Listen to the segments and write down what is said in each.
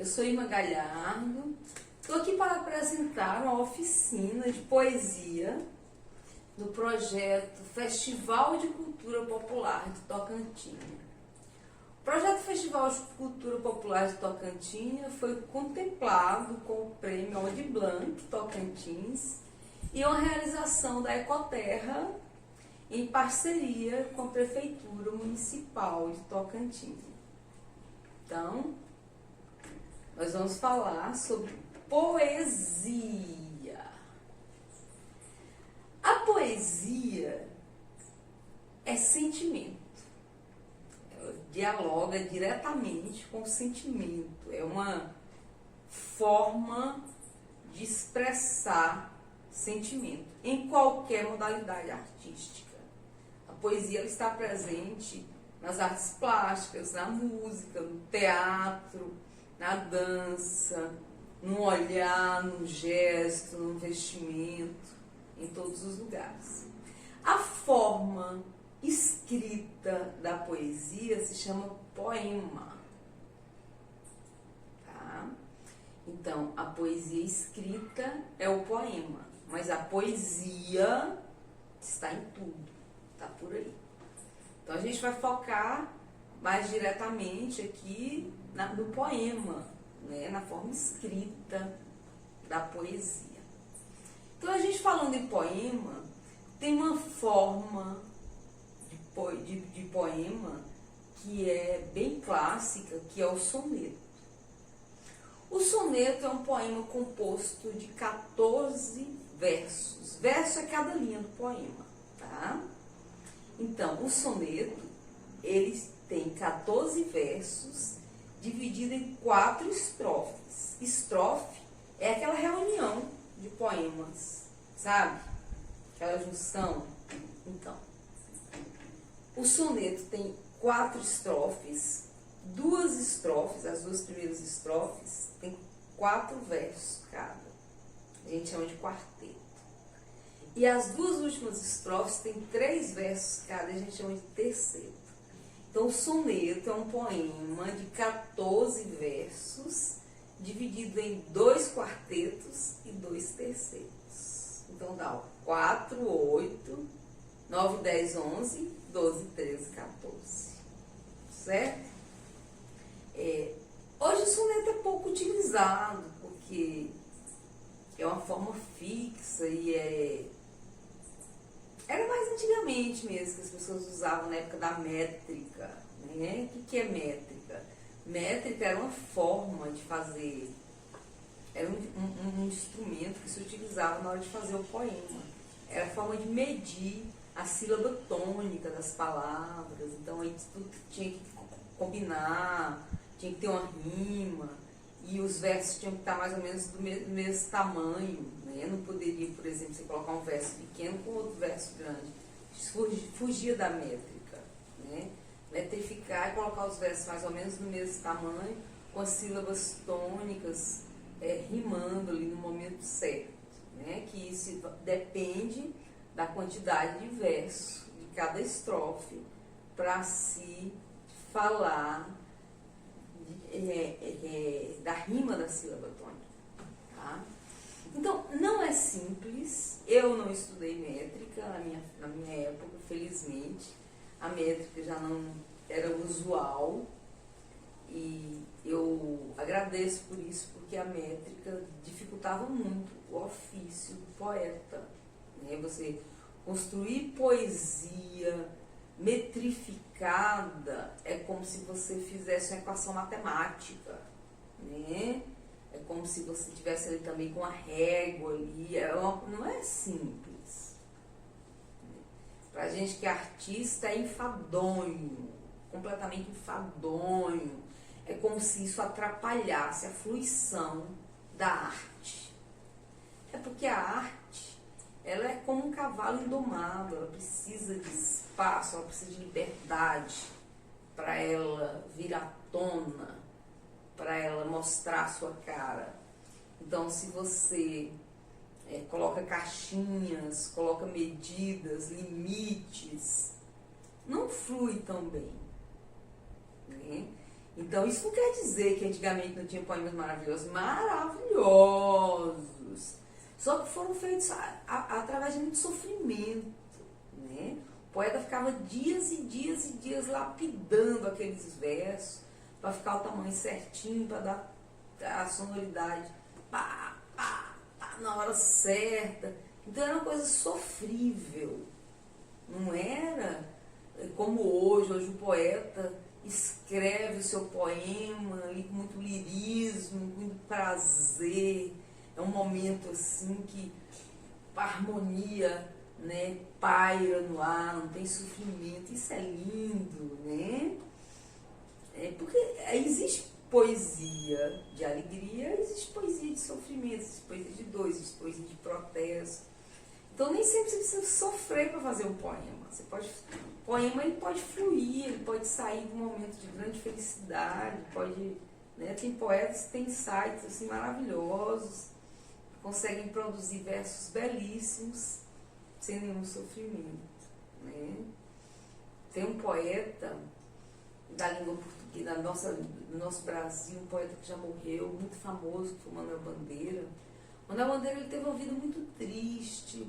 sou Irma Galhardo, estou aqui para apresentar uma oficina de poesia do projeto Festival de Cultura Popular de Tocantinha. O projeto Festival de Cultura Popular de Tocantinha foi contemplado com o Prêmio Aldir Blanc Tocantins e uma realização da Ecoterra em parceria com a Prefeitura Municipal de Tocantins. Então, nós vamos falar sobre poesia. A poesia é sentimento. Ela dialoga diretamente com o sentimento. É uma forma de expressar sentimento em qualquer modalidade artística. A poesia ela está presente nas artes plásticas, na música, no teatro, na dança, no olhar, no gesto, no vestimento, em todos os lugares. A forma escrita da poesia se chama poema. Tá? Então, a poesia escrita é o poema, mas a poesia está em tudo, está por aí. Então, a gente vai focar mais diretamente aqui no poema, né? Na forma escrita da poesia. Então, a gente falando em poema, tem uma forma de poema que é bem clássica, que é o soneto. O soneto é um poema composto de 14 versos. Verso é cada linha do poema, tá? Então, o soneto, ele tem 14 versos, dividido em 4 estrofes. Estrofe é aquela reunião de poemas, sabe? Aquela junção. Então, o soneto tem 4 estrofes, 2 estrofes, as 2 primeiras estrofes, tem 4 versos cada. A gente chama de quarteto. E as 2 últimas estrofes têm 3 versos cada, a gente chama de terceto. Então, o soneto é um poema de 14 versos, dividido em 2 quartetos e 2 tercetos. Então, dá 4, 8, 9, 10, 11, 12, 13, 14. Certo? Hoje o soneto é pouco utilizado, porque é uma forma fixa e era mais antigamente mesmo que as pessoas usavam na época da métrica, né? O que é métrica? Métrica era uma forma de fazer, era um instrumento que se utilizava na hora de fazer o poema. Era a forma de medir a sílaba tônica das palavras, então aí tudo tinha que combinar, tinha que ter uma rima, e os versos tinham que estar mais ou menos do mesmo tamanho, né? Não poderia, por exemplo, você colocar um verso pequeno com outro verso grande. Fugia da métrica, né? Metrificar e colocar os versos mais ou menos do mesmo tamanho, com as sílabas tônicas rimando ali no momento certo, né? Que isso depende da quantidade de verso de cada estrofe para se falar da rima da sílaba tônica, tá? Então, não é simples. Eu não estudei métrica na minha época, felizmente. A métrica já não era usual e eu agradeço por isso, porque a métrica dificultava muito o ofício do poeta, né? Você construir poesia metrificada é como se você fizesse uma equação matemática, né? É como se você tivesse ali também com a régua ali, não é simples. Pra gente que é artista é enfadonho, completamente enfadonho. É como se isso atrapalhasse a fruição da arte. É porque a arte, ela é como um cavalo indomado, ela precisa de espaço, ela precisa de liberdade para ela vir à tona, para ela mostrar a sua cara. Então, se você coloca caixinhas, coloca medidas, limites, não flui tão bem, né? Então isso não quer dizer que antigamente não tinha poemas maravilhosos, maravilhosos, só que foram feitos através de muito sofrimento, né? O poeta ficava dias e dias e dias lapidando aqueles versos para ficar o tamanho certinho, para dar a sonoridade pá, pá, pá, na hora certa. Então era uma coisa sofrível, não era como hoje o poeta escreve o seu poema ali com muito lirismo, com muito prazer. É um momento assim que a harmonia, né, paira no ar, não tem sofrimento. Isso é lindo, né? Porque existe poesia de alegria, existe poesia de sofrimento, existe poesia de dor, existe poesia de protesto. Então nem sempre você precisa sofrer para fazer um poema. O poema ele pode fluir, ele pode sair de um momento de grande felicidade, pode, né, tem poetas que têm insights assim, maravilhosos, que conseguem produzir versos belíssimos sem nenhum sofrimento, né? Tem um poeta da língua portuguesa, do nosso Brasil, um poeta que já morreu, muito famoso, que foi o Manuel Bandeira. Manuel Bandeira ele teve uma vida muito triste.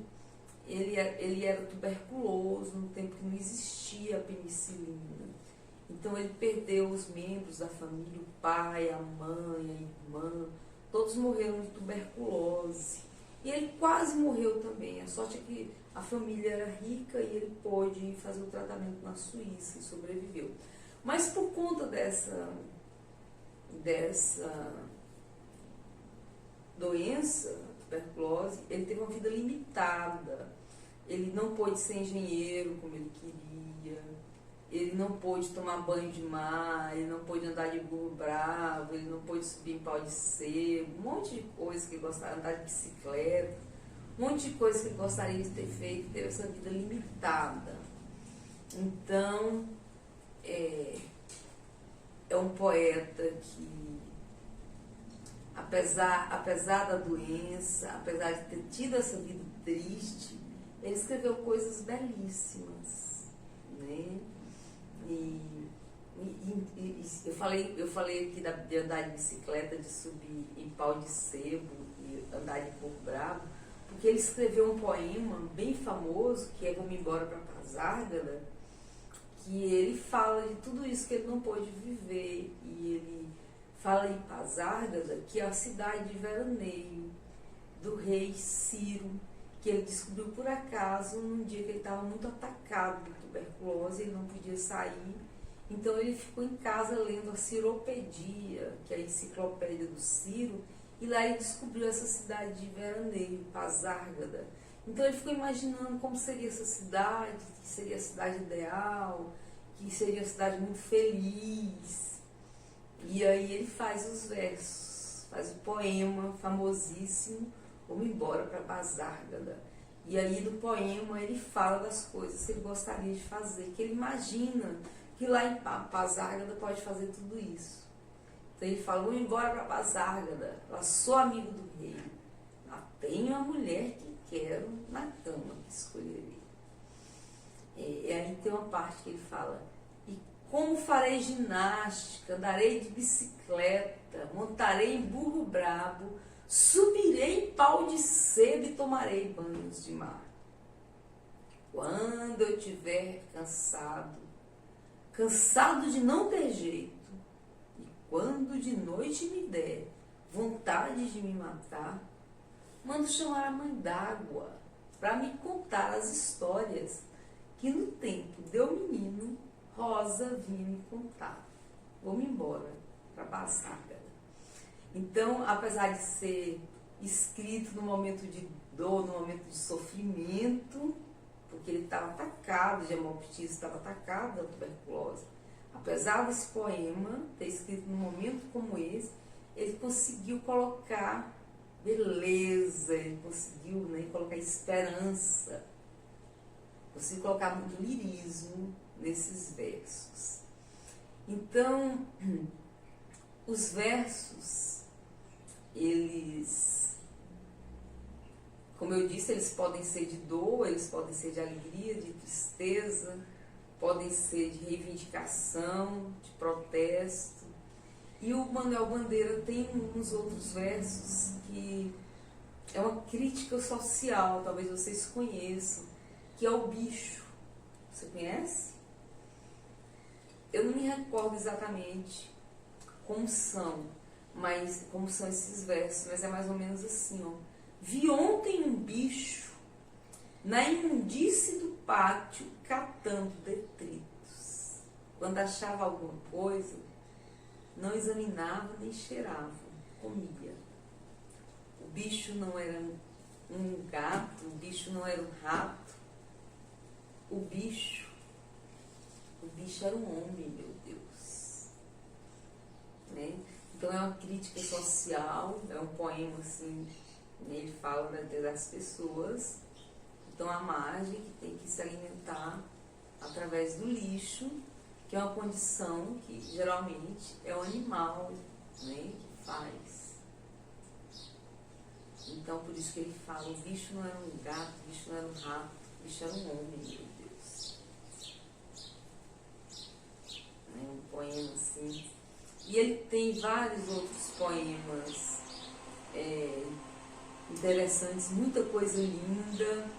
Ele era tuberculoso no tempo que não existia a penicilina. Então ele perdeu os membros da família, o pai, a mãe, a irmã, todos morreram de tuberculose. E ele quase morreu também. A sorte é que a família era rica e ele pôde fazer o tratamento na Suíça e sobreviveu. Mas por conta dessa doença, tuberculose, ele teve uma vida limitada. Ele não pôde ser engenheiro como ele queria, ele não pôde tomar banho de mar, ele não pôde andar de burro bravo, ele não pôde subir em pau de sebo, um monte de coisa que ele gostaria, andar de bicicleta, um monte de coisa que ele gostaria de ter feito, teve essa vida limitada. Então, é um poeta que, apesar da doença, apesar de ter tido essa vida triste, ele escreveu coisas belíssimas, né? Eu falei aqui de andar de bicicleta, de subir em pau de sebo e andar de porco bravo, porque ele escreveu um poema bem famoso, que é Vou-me embora para Pasárgada, que ele fala de tudo isso que ele não pôde viver, e ele fala em Pasárgada, que é a cidade de veraneio do rei Ciro, que ele descobriu por acaso num dia que ele estava muito atacado de tuberculose, ele não podia sair, então ele ficou em casa lendo a Ciropedia, que é a enciclopédia do Ciro, e lá ele descobriu essa cidade de veraneio, Pasárgada. Então ele ficou imaginando como seria essa cidade, que seria a cidade ideal, que seria uma cidade muito feliz. E aí ele faz os versos, faz o poema famosíssimo, Vou-me embora para Pasárgada. E aí no poema ele fala das coisas que ele gostaria de fazer, que ele imagina que lá em Pasárgada pode fazer tudo isso. Então ele fala, vou-me embora para Pasárgada, lá sou amigo do rei, lá tenho a mulher que quero na cama que escolherei. E aí tem uma parte que ele fala, e como farei ginástica, andarei de bicicleta, montarei em burro brabo, subirei em pau de sebo e tomarei banhos de mar. Quando eu estiver cansado de não ter jeito, e quando de noite me der vontade de me matar, mando chamar a mãe d'água para me contar as histórias que no tempo deu menino, Rosa vinha me contar. Vou-me embora para Pasárgada. Então, apesar de ser escrito no momento de dor, no momento de sofrimento, porque ele estava atacado de hemoptise, estava atacado da tuberculose, apesar desse poema ter escrito num momento como esse, ele conseguiu colocar beleza, ele conseguiu, né, colocar esperança, conseguiu colocar muito lirismo nesses versos. Então, os versos, eles, como eu disse, eles podem ser de dor, eles podem ser de alegria, de tristeza, podem ser de reivindicação, de protesto, E o Manuel Bandeira tem uns outros versos que é uma crítica social, talvez vocês conheçam, que é o bicho. Você conhece? Eu não me recordo exatamente como são esses versos, mas é mais ou menos assim, ó. Vi ontem um bicho na imundície do pátio catando detritos. Quando achava alguma coisa, não examinava nem cheirava, comia. O bicho não era um gato, o bicho não era um rato, o bicho era um homem, meu Deus. Né? Então é uma crítica social, é um poema assim, ele fala das pessoas que estão à margem, que tem que se alimentar através do lixo, que é uma condição que geralmente é o animal, né, que faz. Então por isso que ele fala, o bicho não era um gato, o bicho não era um rato, o bicho era um homem, meu Deus. É um poema assim. E ele tem vários outros poemas interessantes, muita coisa linda.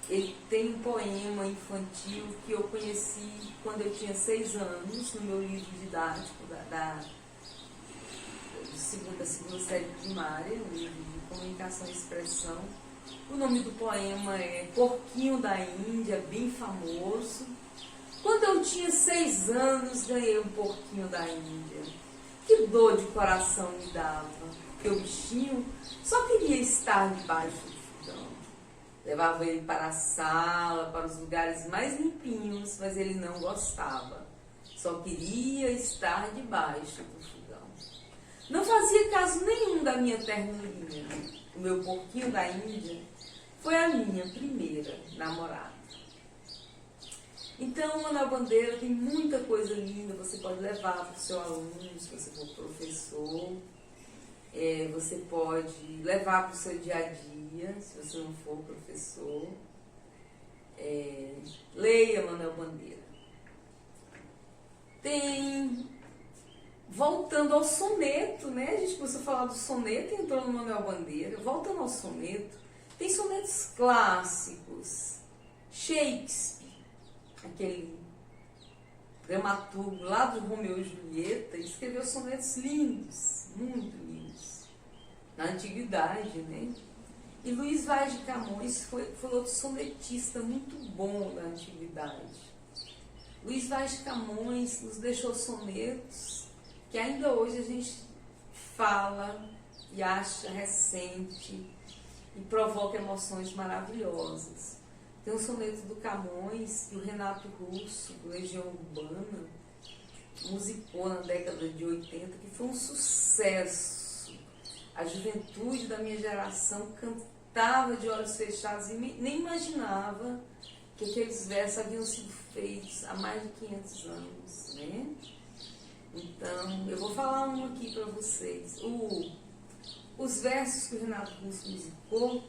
Ele tem um poema infantil que eu conheci quando eu tinha 6 anos, no meu livro didático da segunda série primária, um livro de comunicação e expressão. O nome do poema é Porquinho da Índia, bem famoso. Quando eu tinha 6 anos, ganhei um porquinho da Índia. Que dor de coração me dava, porque o bichinho só queria estar debaixo do fogão. Levava ele para a sala, para os lugares mais limpinhos, mas ele não gostava. Só queria estar debaixo do fogão. Não fazia caso nenhum da minha ternurinha. O meu porquinho da Índia foi a minha primeira namorada. Então, Manuel Bandeira tem muita coisa linda, você pode levar para o seu aluno, se você for professor, você pode levar para o seu dia a dia, se você não for professor. Leia Manuel Bandeira. Tem, voltando ao soneto, né? A gente começou a falar do soneto e entrou no Manuel Bandeira. Voltando ao soneto, tem sonetos clássicos, Shakespeare, aquele dramaturgo lá do Romeu e Julieta, escreveu sonetos lindos, muito lindos, na antiguidade, né? E Luiz Vaz de Camões foi outro sonetista muito bom da antiguidade. Luiz Vaz de Camões nos deixou sonetos que ainda hoje a gente fala e acha recente e provoca emoções maravilhosas. Tem um soneto do Camões que o Renato Russo, do Legião Urbana, musicou na década de 80, que foi um sucesso. A juventude da minha geração cantava de olhos fechados e nem imaginava que aqueles versos haviam sido feitos há mais de 500 anos, né? Então, eu vou falar um aqui para vocês. Os versos que o Renato Russo musicou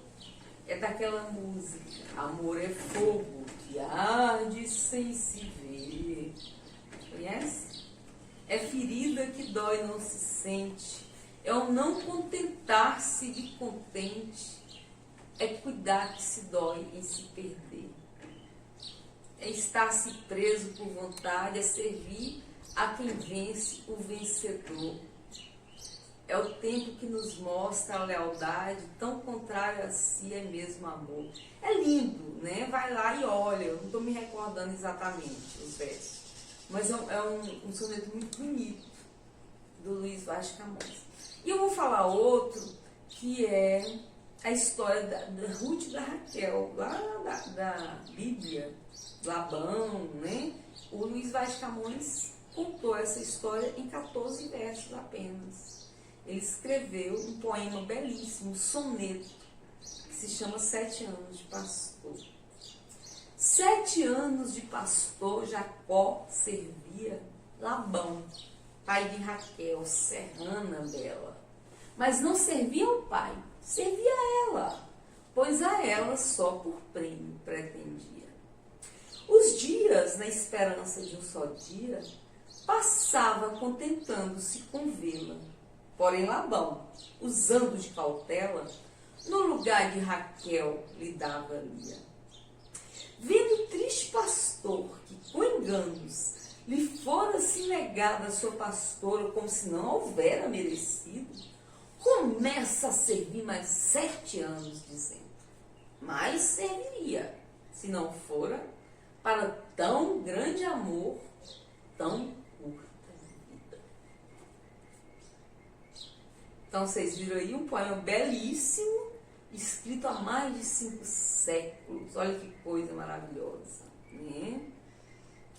é daquela música, amor é fogo que arde sem se ver. Conhece? É ferida que dói, não se sente. É o não contentar-se de contente. É cuidar que se dói em se perder. É estar-se preso por vontade, é servir a quem vence o vencedor. É o tempo que nos mostra a lealdade, tão contrário a si é mesmo amor. É lindo, né? Vai lá e olha, eu não estou me recordando exatamente os versos, mas é um soneto muito bonito do Luiz Vaz de Camões. E eu vou falar outro, que é a história da Ruth e da Raquel, lá da Bíblia, Labão, né? O Luiz Vaz de Camões contou essa história em 14 versos apenas. Ele escreveu um poema belíssimo, um soneto, que se chama 7 anos de pastor. 7 anos de pastor, Jacó servia Labão, pai de Raquel, serrana bela. Mas não servia ao pai, servia a ela, pois a ela só por prêmio pretendia. Os dias, na esperança de um só dia, passava contentando-se com vê-la. Porém Labão, usando de cautela, no lugar de Raquel lhe dava Lia. Vendo o triste pastor que, com enganos, lhe fora se negada a sua pastora como se não houvera merecido, começa a servir mais 7 anos, dizendo, mas serviria, se não fora para tão grande amor, tão curta vida. Então vocês viram aí um poema belíssimo, escrito há mais de 5 séculos. Olha que coisa maravilhosa, né?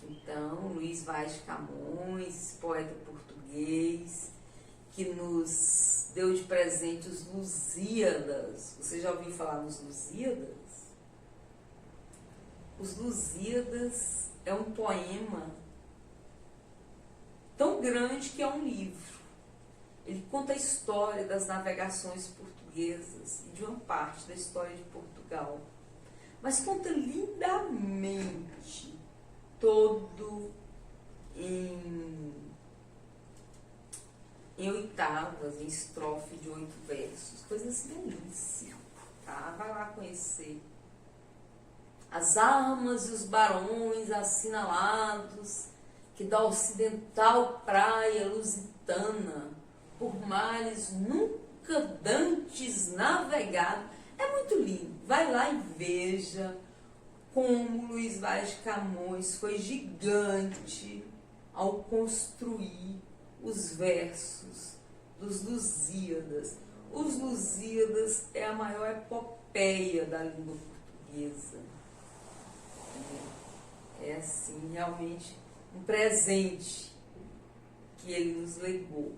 Então, Luís Vaz de Camões, poeta português, que nos deu de presente os Lusíadas. Você já ouviu falar nos Lusíadas? Os Lusíadas é um poema tão grande que é um livro. Ele conta a história das navegações portuguesas e de uma parte da história de Portugal. Mas conta lindamente, todo em oitavas, em estrofe de 8 versos. Coisas belíssimas, tá? Vai lá conhecer. As armas e os barões assinalados que da ocidental praia lusitana por mares nunca dantes navegado. É muito lindo. Vai lá e veja como Luís Vaz de Camões foi gigante ao construir os versos dos Lusíadas. Os Lusíadas é a maior epopeia da língua portuguesa. É assim, realmente um presente que ele nos legou.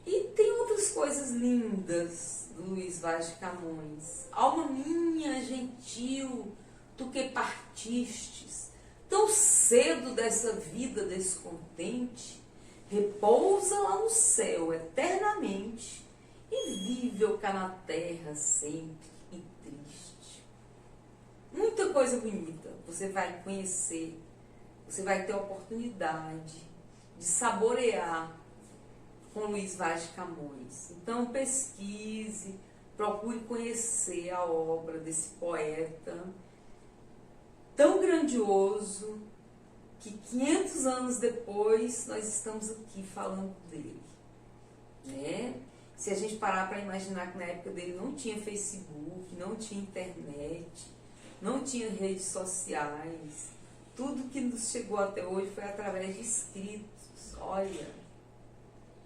E tem outras coisas lindas do Luís Vaz de Camões. Alma minha gentil, tu que partistes tão cedo dessa vida descontente, repousa lá no céu eternamente e vive ou cá na terra sempre e triste. Muita coisa bonita você vai conhecer, você vai ter a oportunidade de saborear com Luís Vaz de Camões. Então pesquise, procure conhecer a obra desse poeta tão grandioso que 500 anos depois nós estamos aqui falando dele, né? Se a gente parar para imaginar que na época dele não tinha Facebook, não tinha internet, não tinha redes sociais, tudo que nos chegou até hoje foi através de escritos. Olha,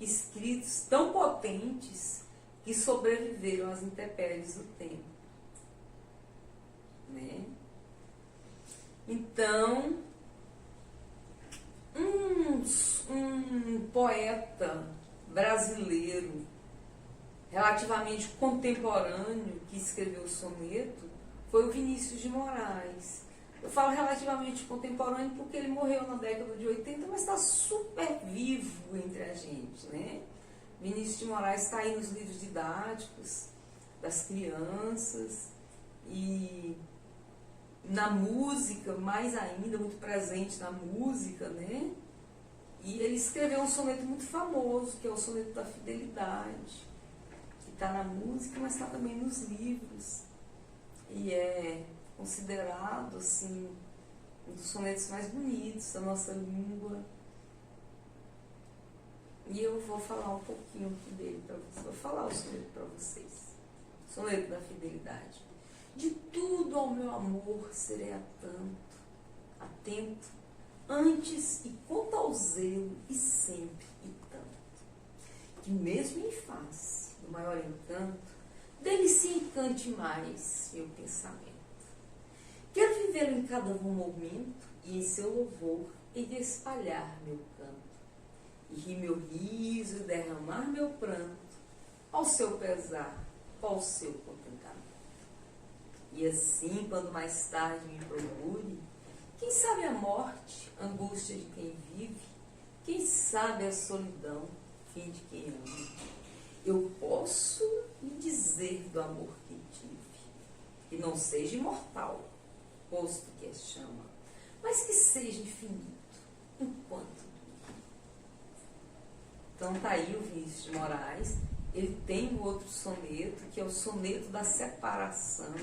escritos tão potentes que sobreviveram às intempéries do tempo, né? Então, um poeta brasileiro relativamente contemporâneo que escreveu o soneto foi o Vinícius de Moraes. Eu falo relativamente contemporâneo porque ele morreu na década de 80, mas está super vivo entre a gente, né? Vinícius de Moraes está aí nos livros didáticos das crianças e na música, mais ainda, muito presente na música, né? E ele escreveu um soneto muito famoso, que é o Soneto da Fidelidade, que está na música, mas está também nos livros. E é considerado, assim, um dos sonetos mais bonitos da nossa língua. E eu vou falar um pouquinho aqui dele para vocês. Vou falar o soneto para vocês. Soneto da Fidelidade. De tudo ao meu amor serei atento, antes e quanto ao zelo, e sempre e tanto, que mesmo em face do maior encanto, dele se encante mais meu pensamento. Quero vivê-lo em cada momento, e em seu louvor hei de espalhar meu canto, e rir meu riso, e derramar meu pranto, ao seu pesar, ao seu contentamento. E assim, quando mais tarde me procure, quem sabe a morte, angústia de quem vive, quem sabe a solidão, fim de quem ama, eu posso lhe dizer do amor que tive, que não seja imortal, posto que é chama, mas que seja infinito, enquanto Então tá aí o Vinícius de Moraes. Ele tem um outro soneto, que é o soneto da separação.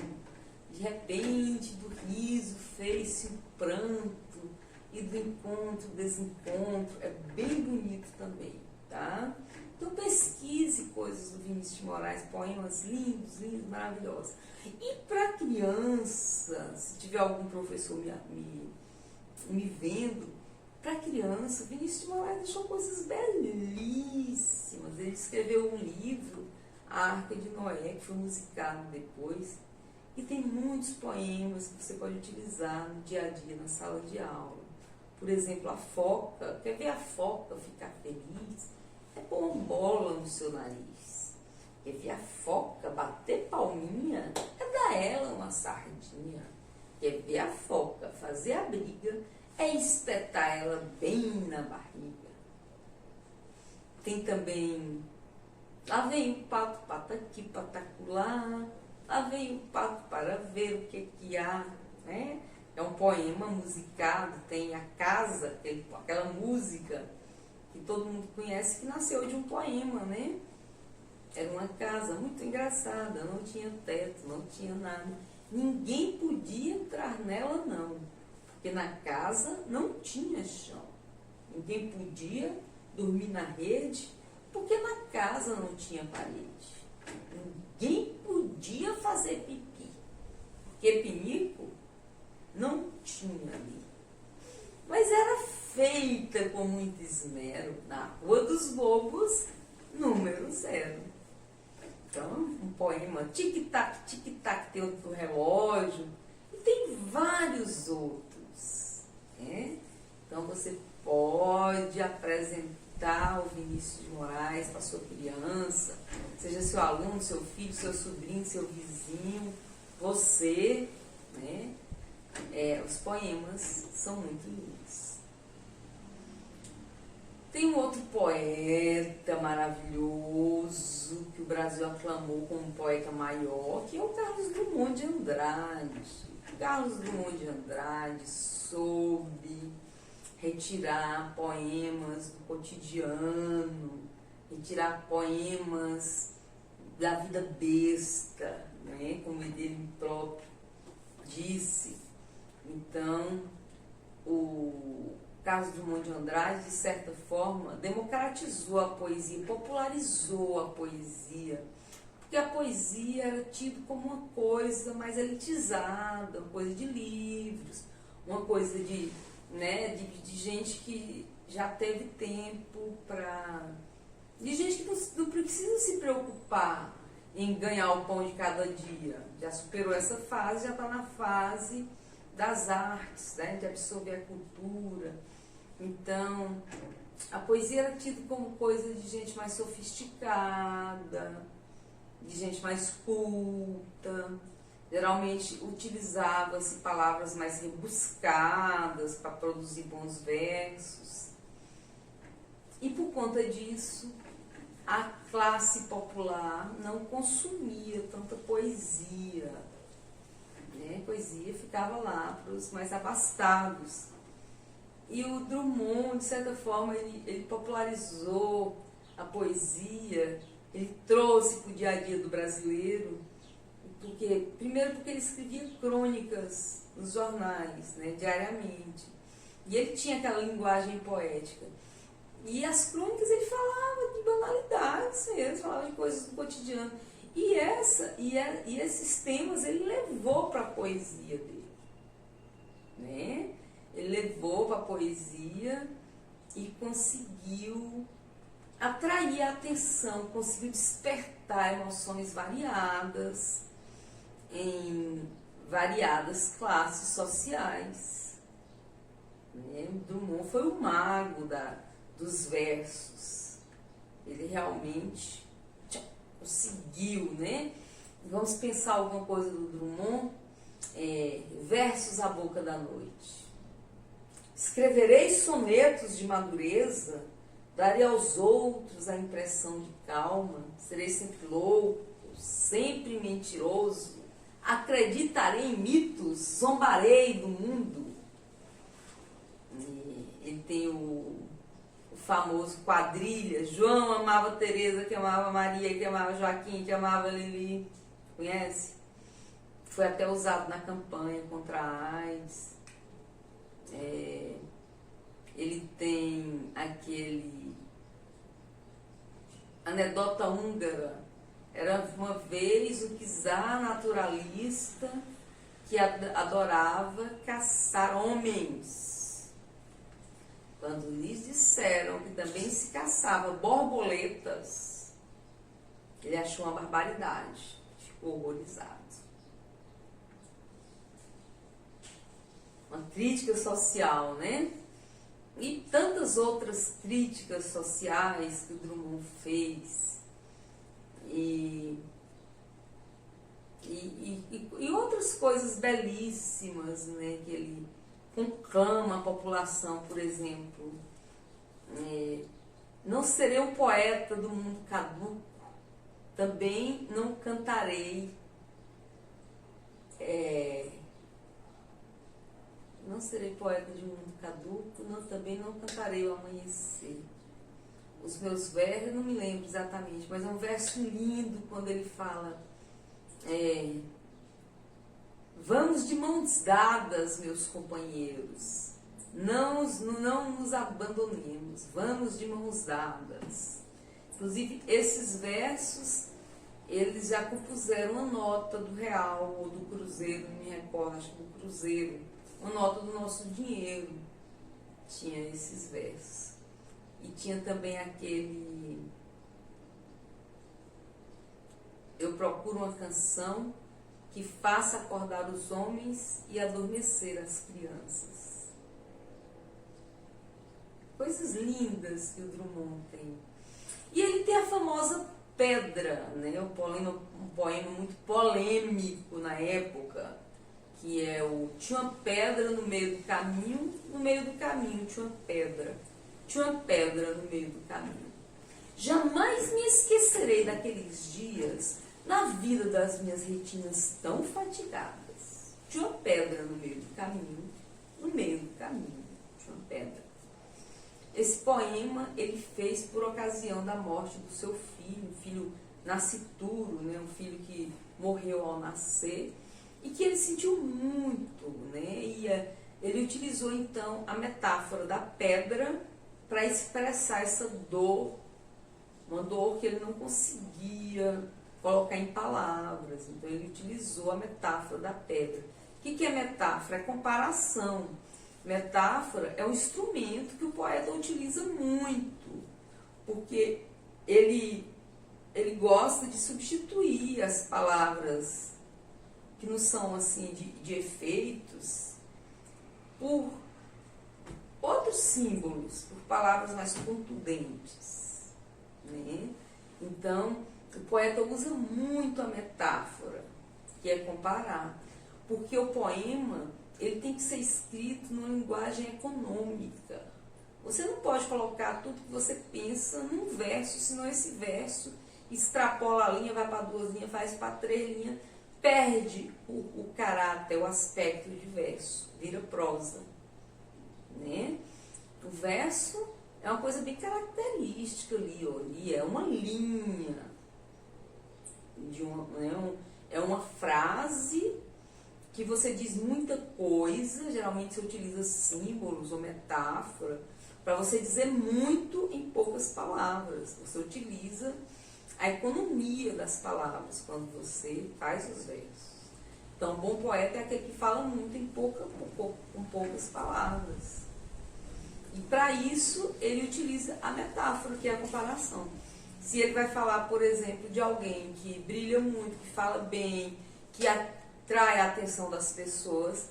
De repente, do riso fez-se o pranto, e do encontro, desencontro. É bem bonito também, tá? Então pesquise coisas do Vinícius de Moraes, poemas lindos, lindos, maravilhosos. E para criança, se tiver algum professor me vendo, para criança, Vinícius de Moraes deixou coisas belíssimas. Ele escreveu um livro, A Arca de Noé, que foi musicado depois, e tem muitos poemas que você pode utilizar no dia a dia, na sala de aula. Por exemplo, a foca. Quer ver a foca ficar feliz? É pôr uma bola no seu nariz. Quer ver a foca bater palminha? É dar ela uma sardinha. Quer ver a foca fazer a briga? É espetar ela bem na barriga. Tem também, lá vem o pato, pataqui, pataculá, lá vem o pato para ver o que há, né? É um poema musicado, tem a casa, aquela música que todo mundo conhece, que nasceu de um poema, né? Era uma casa muito engraçada, não tinha teto, não tinha nada. Ninguém podia entrar nela, não. Porque na casa não tinha chão. Ninguém podia dormir na rede, porque na casa não tinha parede. Ninguém podia fazer pipi, porque pinico não tinha ali. Mas era feita com muito esmero na Rua dos Bobos, número 0. Então, um poema tic-tac, tem outro relógio, e tem vários outros, né? Então, você pode apresentar o Vinícius de Moraes para sua criança, seja seu aluno, seu filho, seu sobrinho, seu vizinho, você, né? Os poemas são muito lindos. Tem um outro poeta maravilhoso que o Brasil aclamou como um poeta maior, que é o Carlos Drummond de Andrade. Carlos Drummond de Andrade soube retirar poemas do cotidiano, retirar poemas da vida besta, né? Como ele próprio disse. Então, o Carlos Drummond de Andrade, de certa forma, democratizou a poesia, popularizou a poesia, porque a poesia era tida como uma coisa mais elitizada, uma coisa de livros, uma coisa de gente que já teve tempo para... de gente que não precisa se preocupar em ganhar o pão de cada dia. Já superou essa fase, já está na fase das artes, né, de absorver a cultura. Então, a poesia era tida como coisa de gente mais sofisticada, de gente mais culta. Geralmente utilizava-se palavras mais rebuscadas para produzir bons versos. E por conta disso, a classe popular não consumia tanta poesia. A poesia ficava lá para os mais abastados. E o Drummond, de certa forma, ele popularizou a poesia, ele trouxe para o dia a dia do brasileiro, primeiro porque ele escrevia crônicas nos jornais, né, diariamente. E ele tinha aquela linguagem poética. E as crônicas ele falava de banalidades mesmo, falava de coisas do cotidiano. E esses temas ele levou para a poesia dele, né? Ele levou para a poesia e conseguiu atrair a atenção, conseguiu despertar emoções variadas em variadas classes sociais, né? Drummond foi o mago dos versos. Ele realmente conseguiu, né? Vamos pensar alguma coisa do Drummond. Versos à boca da noite. Escreverei sonetos de madureza, darei aos outros a impressão de calma, serei sempre louco, sempre mentiroso, acreditarei em mitos, zombarei do mundo. Ele tem o famoso quadrilha, João amava Teresa, que amava Maria, que amava Joaquim, que amava Lili, conhece? Foi até usado na campanha contra a AIDS. Ele tem aquele anedota húngara. Era uma vez o czar naturalista que adorava caçar homens. Quando lhes disseram que também se caçava borboletas, ele achou uma barbaridade, ficou horrorizado. Uma crítica social, né? E tantas outras críticas sociais que o Drummond fez. E outras coisas belíssimas, né? Que ele conclama a população, por exemplo. Não serei um poeta do mundo caduco, também não cantarei. Não serei poeta de um mundo caduco, também não cantarei o amanhecer. Os meus versos, não me lembro exatamente, mas é um verso lindo quando ele fala: vamos de mãos dadas, meus companheiros, não nos abandonemos, vamos de mãos dadas. Inclusive, esses versos, eles já compuseram uma nota do Real ou do Cruzeiro, não me recordo, acho que do Cruzeiro, uma nota do Nosso Dinheiro, tinha esses versos. E tinha também aquele: eu procuro uma canção que faça acordar os homens e adormecer as crianças. Coisas lindas que o Drummond tem. E ele tem a famosa Pedra, né? Um poema muito polêmico na época, que é o tinha uma pedra no meio do caminho tinha uma pedra. Tinha uma pedra no meio do caminho. Jamais me esquecerei daqueles dias na vida das minhas retinas tão fatigadas. Tinha uma pedra no meio do caminho tinha uma pedra. Esse poema ele fez por ocasião da morte do seu filho, um filho nascituro, né? Um filho que morreu ao nascer e que ele sentiu muito, né? E ele utilizou então a metáfora da pedra para expressar essa dor, uma dor que ele não conseguia colocar em palavras. Então ele utilizou a metáfora da pedra. O que é metáfora? É comparação. Metáfora é um instrumento que o poeta utiliza muito, porque ele gosta de substituir as palavras que não são assim de efeitos por outros símbolos, por palavras mais contundentes, né? Então, o poeta usa muito a metáfora, que é comparar, porque o poema ele tem que ser escrito numa linguagem econômica. Você não pode colocar tudo que você pensa num verso, senão esse verso extrapola a linha, vai para 2 linhas, faz para 3 linhas, perde o caráter, o aspecto de verso, vira prosa, né? O verso é uma coisa bem característica ali, é uma linha, é uma frase que você diz muita coisa, geralmente você utiliza símbolos ou metáfora, para você dizer muito em poucas palavras. Você utiliza a economia das palavras quando você faz os versos. Então, um bom poeta é aquele que fala muito em com poucas palavras. E para isso, ele utiliza a metáfora, que é a comparação. Se ele vai falar, por exemplo, de alguém que brilha muito, que fala bem, que atrai a atenção das pessoas,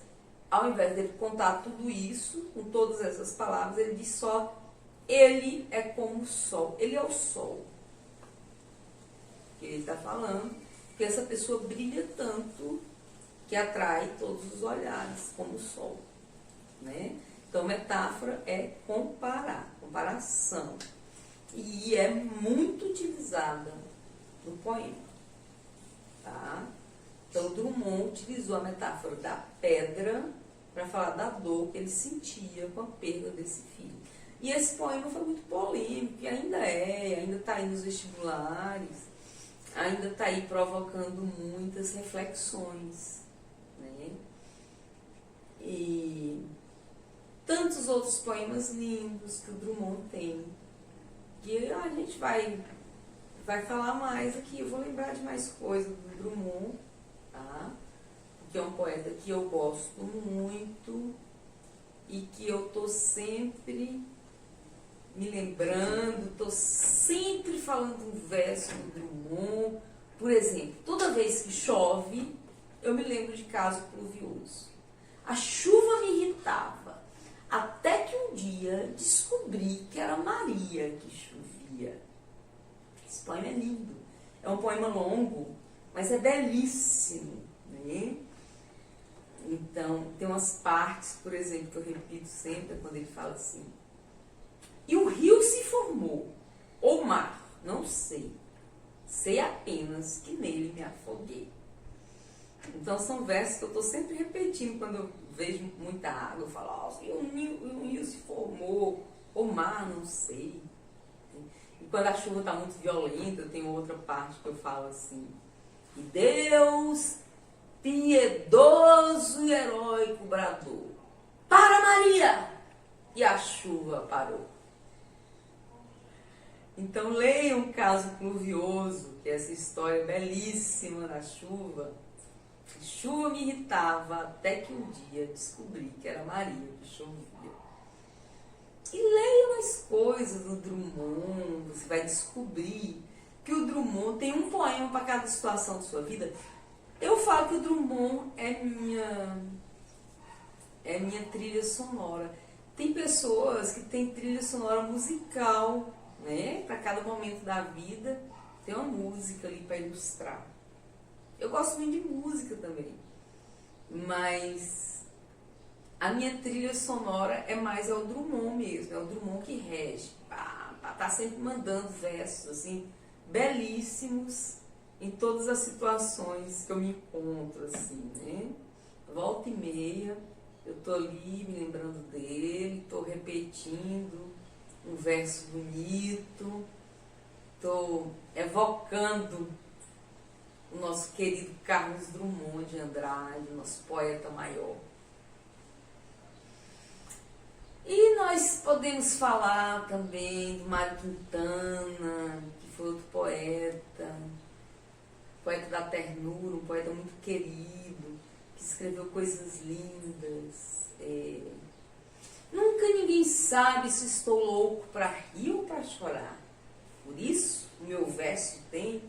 ao invés dele contar tudo isso, com todas essas palavras, ele diz só: ele é como o sol, ele é o sol. Que ele está falando que essa pessoa brilha tanto que atrai todos os olhares, como o sol, né? Então, metáfora é comparar, comparação. E é muito utilizada no poema, tá? Então, Drummond utilizou a metáfora da pedra para falar da dor que ele sentia com a perda desse filho. E esse poema foi muito polêmico, e ainda está aí nos vestibulares, ainda está aí provocando muitas reflexões, né? E tantos outros poemas lindos que o Drummond tem, que a gente vai falar mais aqui. Eu vou lembrar de mais coisas do Drummond, tá? Que é um poeta que eu gosto muito e que eu tô sempre me lembrando, tô sempre falando um verso do Drummond. Por exemplo, toda vez que chove, eu me lembro de Caso Pluvioso. A chuva me irritava, até que um dia descobri que era Maria que chovia. Esse poema é lindo. É um poema longo, mas é belíssimo, né? Então, tem umas partes, por exemplo, que eu repito sempre quando ele fala assim: e o rio se formou, ou mar, não sei. Sei apenas que nele me afoguei. Então, são versos que eu estou sempre repetindo quando eu vejo muita água. Eu falo, oh, e um rio se formou, ou mar, não sei. E quando a chuva está muito violenta, eu tenho outra parte que eu falo assim: e Deus, piedoso e heróico, bradou: para, Maria! E a chuva parou. Então leiam Caso Pluvioso, que é essa história belíssima da chuva. Chuva me irritava, até que um dia descobri que era Maria que chovia. E leiam as coisas do Drummond, você vai descobrir que o Drummond tem um poema para cada situação de sua vida. Eu falo que o Drummond é minha trilha sonora. Tem pessoas que têm trilha sonora musical, né? Para cada momento da vida tem uma música ali para ilustrar. Eu gosto muito de música também, mas a minha trilha sonora é mais o Drummond mesmo, é o Drummond que rege. Tá sempre mandando versos assim, belíssimos em todas as situações que eu me encontro, assim, né? Volta e meia, eu tô ali me lembrando dele, tô repetindo um verso bonito, tô evocando o nosso querido Carlos Drummond de Andrade, nosso poeta maior. E nós podemos falar também do Mário Quintana, que foi outro poeta da ternura, um poeta muito querido, que escreveu coisas lindas. Nunca ninguém sabe se estou louco para rir ou para chorar. Por isso, o meu verso tem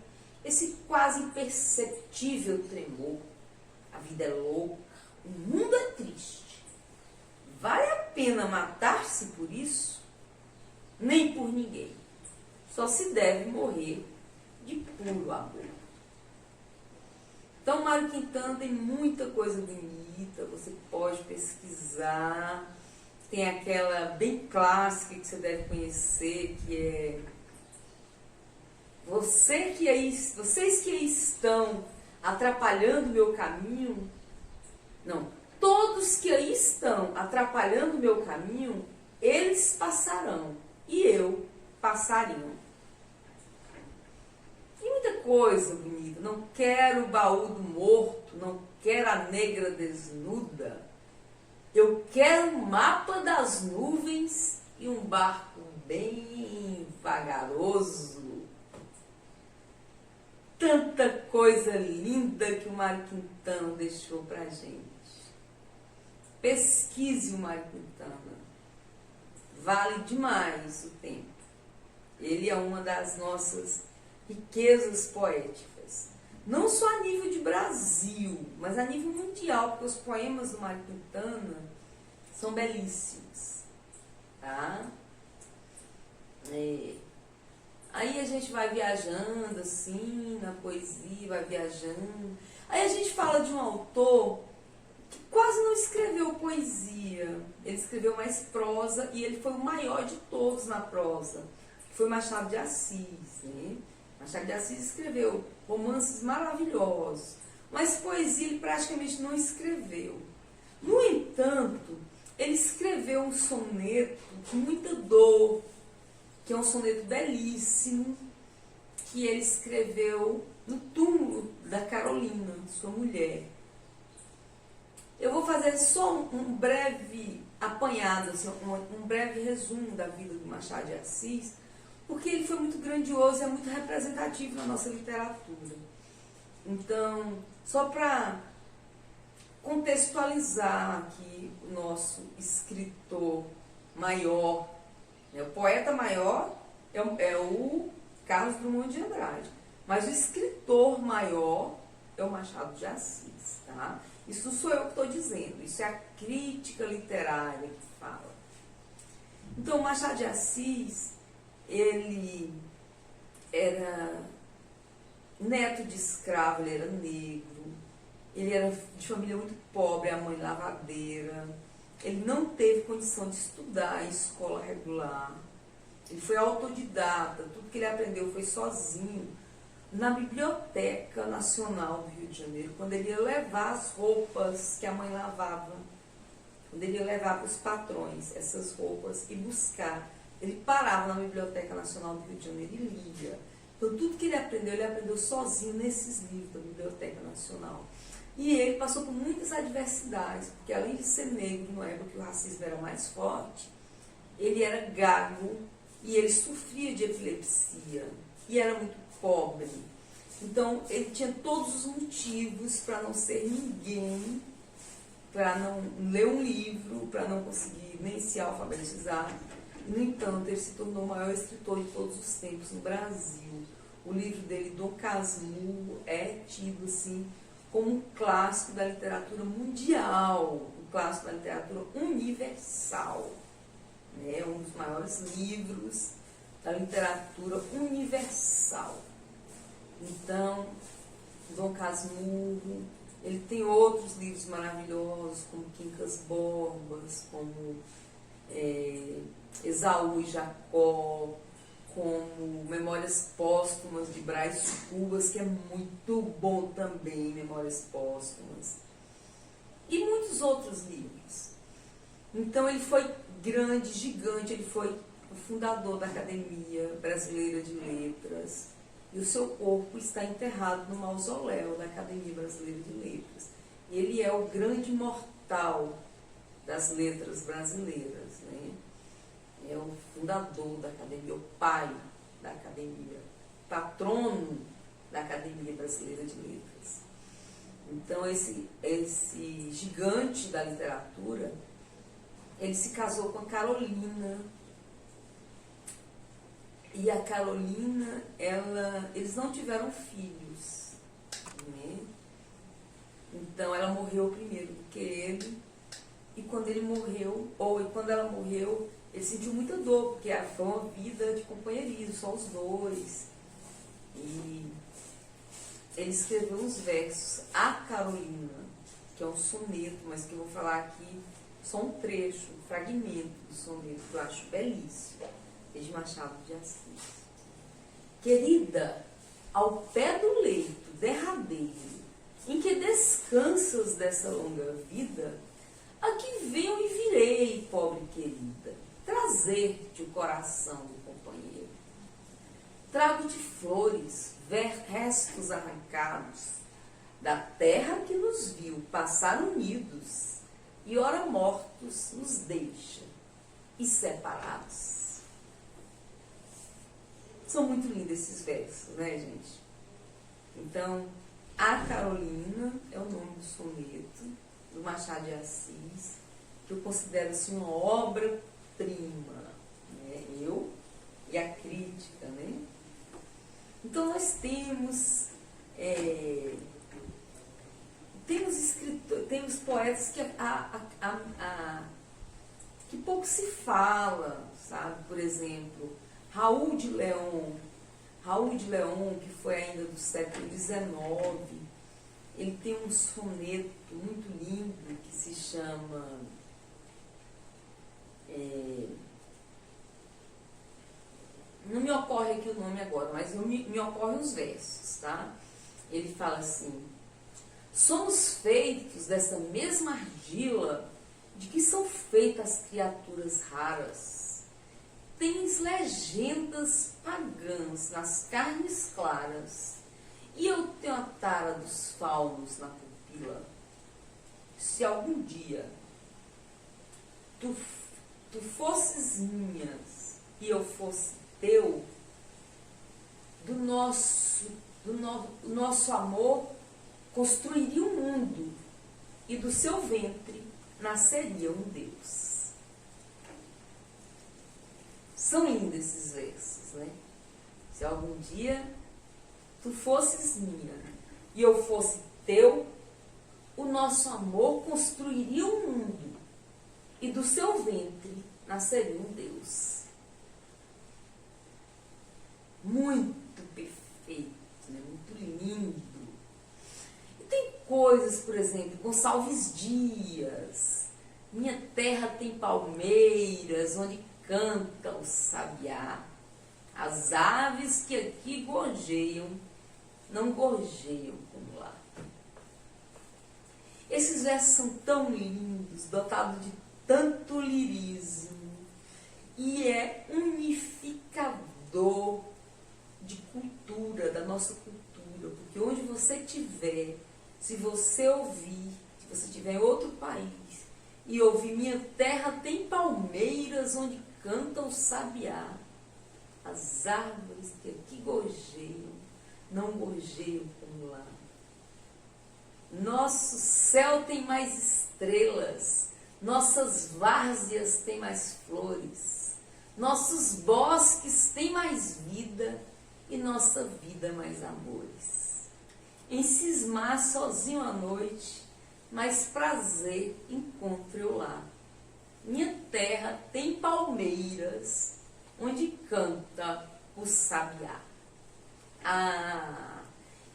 esse quase imperceptível tremor. A vida é louca, o mundo é triste. Vale a pena matar-se por isso? Nem por ninguém. Só se deve morrer de puro amor. Então, Mário Quintana tem muita coisa bonita, você pode pesquisar. Tem aquela bem clássica que você deve conhecer, que é: vocês que aí estão atrapalhando o meu caminho, não, todos que aí estão atrapalhando o meu caminho, eles passarão e eu passarinho. E muita coisa bonita. Não quero o baú do morto, não quero a negra desnuda. Eu quero o mapa das nuvens e um barco bem vagaroso. Tanta coisa linda que o Mário Quintana deixou pra gente. Pesquise o Mário Quintana. Vale demais o tempo. Ele é uma das nossas riquezas poéticas. Não só a nível de Brasil, mas a nível mundial, porque os poemas do Mário Quintana são belíssimos. Tá? Aí a gente vai viajando assim, na poesia, vai viajando. Aí a gente fala de um autor que quase não escreveu poesia. Ele escreveu mais prosa e ele foi o maior de todos na prosa. Foi Machado de Assis, né? Machado de Assis escreveu romances maravilhosos, mas poesia ele praticamente não escreveu. No entanto, ele escreveu um soneto com muita dor, que é um soneto belíssimo, que ele escreveu no túmulo da Carolina, sua mulher. Eu vou fazer só um breve apanhado, assim, um breve resumo da vida do Machado de Assis, porque ele foi muito grandioso e é muito representativo na nossa literatura. Então, só para contextualizar aqui o nosso escritor maior, né? O poeta maior é o Carlos Drummond de Andrade, mas o escritor maior é o Machado de Assis, tá? Isso não sou eu que estou dizendo, isso é a crítica literária que fala. Então, o Machado de Assis, ele era neto de escravo, ele era negro, ele era de família muito pobre, a mãe lavadeira, ele não teve condição de estudar em escola regular, ele foi autodidata, tudo que ele aprendeu foi sozinho, na Biblioteca Nacional do Rio de Janeiro, quando ele ia levar as roupas que a mãe lavava, quando ele ia levar para os patrões essas roupas e buscar, ele parava na Biblioteca Nacional do Rio de Janeiro e lia. Então, tudo que ele aprendeu sozinho nesses livros da Biblioteca Nacional. E ele passou por muitas adversidades, porque além de ser negro, numa época que o racismo era mais forte, ele era gago e ele sofria de epilepsia e era muito pobre. Então, ele tinha todos os motivos para não ser ninguém, para não ler um livro, para não conseguir nem se alfabetizar. No entanto, ele se tornou o maior escritor de todos os tempos no Brasil. O livro dele, Dom Casmurro, é tido assim como um clássico da literatura mundial, um clássico da literatura universal. É um dos maiores livros da literatura universal. Então, Dom Casmurro, ele tem outros livros maravilhosos, como Quincas Borbas, como Esaú e Jacó, como Memórias Póstumas de Brás Cubas, que é muito bom também, Memórias Póstumas, e muitos outros livros. Então ele foi grande, gigante, ele foi o fundador da Academia Brasileira de Letras, e o seu corpo está enterrado no mausoléu da Academia Brasileira de Letras. E ele é o grande imortal das letras brasileiras, né? É o fundador da Academia, o pai da Academia, patrono da Academia Brasileira de Letras. Então, esse gigante da literatura, ele se casou com a Carolina. E a Carolina, eles não tiveram filhos, né? Então, ela morreu primeiro do que ele. E quando ela morreu, ele sentiu muita dor, porque foi uma vida de companheirismo, só os dois. E ele escreveu uns versos, A Carolina, que é um soneto, mas que eu vou falar aqui só um trecho, um fragmento do soneto, que eu acho belíssimo, é de Machado de Assis. Querida, ao pé do leito derradeiro, em que descansas dessa longa vida, aqui venho e virei, pobre querida, trazer-te o coração do companheiro. Trago-te flores, restos arrancados da terra que nos viu passar unidos e ora mortos nos deixa e separados. São muito lindos esses versos, né, gente? Então, A Carolina é o nome do soneto do Machado de Assis, que eu considero assim uma obra-prima, né? Eu e a crítica, né? Então nós temos temos poetas que pouco se fala, sabe? Por exemplo, Raul de Leon, que foi ainda do século XIX, ele tem um soneto muito lindo que se chama não me ocorre aqui o nome agora, mas me ocorrem os versos, tá? Ele fala assim: somos feitos dessa mesma argila de que são feitas criaturas raras. Tens legendas pagãs nas carnes claras, e eu tenho a tara dos faunos na pupila. Se algum dia tu fosses minhas e eu fosse teu, do nosso amor construiria um mundo, e do seu ventre nasceria um Deus. São lindos esses versos, né? Se algum dia tu fosses minha e eu fosse teu, o nosso amor construiria um mundo, e do seu ventre nasceria um Deus. Muito perfeito, né? Muito lindo. E tem coisas, por exemplo, Gonçalves Dias, minha terra tem palmeiras, onde canta o sabiá. As aves que aqui gorjeiam, não gorjeiam como lá. Esses versos são tão lindos, dotados de tanto lirismo, e é unificador de cultura, da nossa cultura, porque onde você estiver, se você ouvir, se você estiver em outro país, e ouvir minha terra tem palmeiras onde canta o sabiá, as árvores que aqui gorjeiam, não gorjeiam como lá. Nosso céu tem mais estrelas, nossas várzeas têm mais flores, nossos bosques têm mais vida e nossa vida mais amores. Em cismar sozinho à noite, mais prazer encontro eu lá. Minha terra tem palmeiras, onde canta o sabiá. Ah,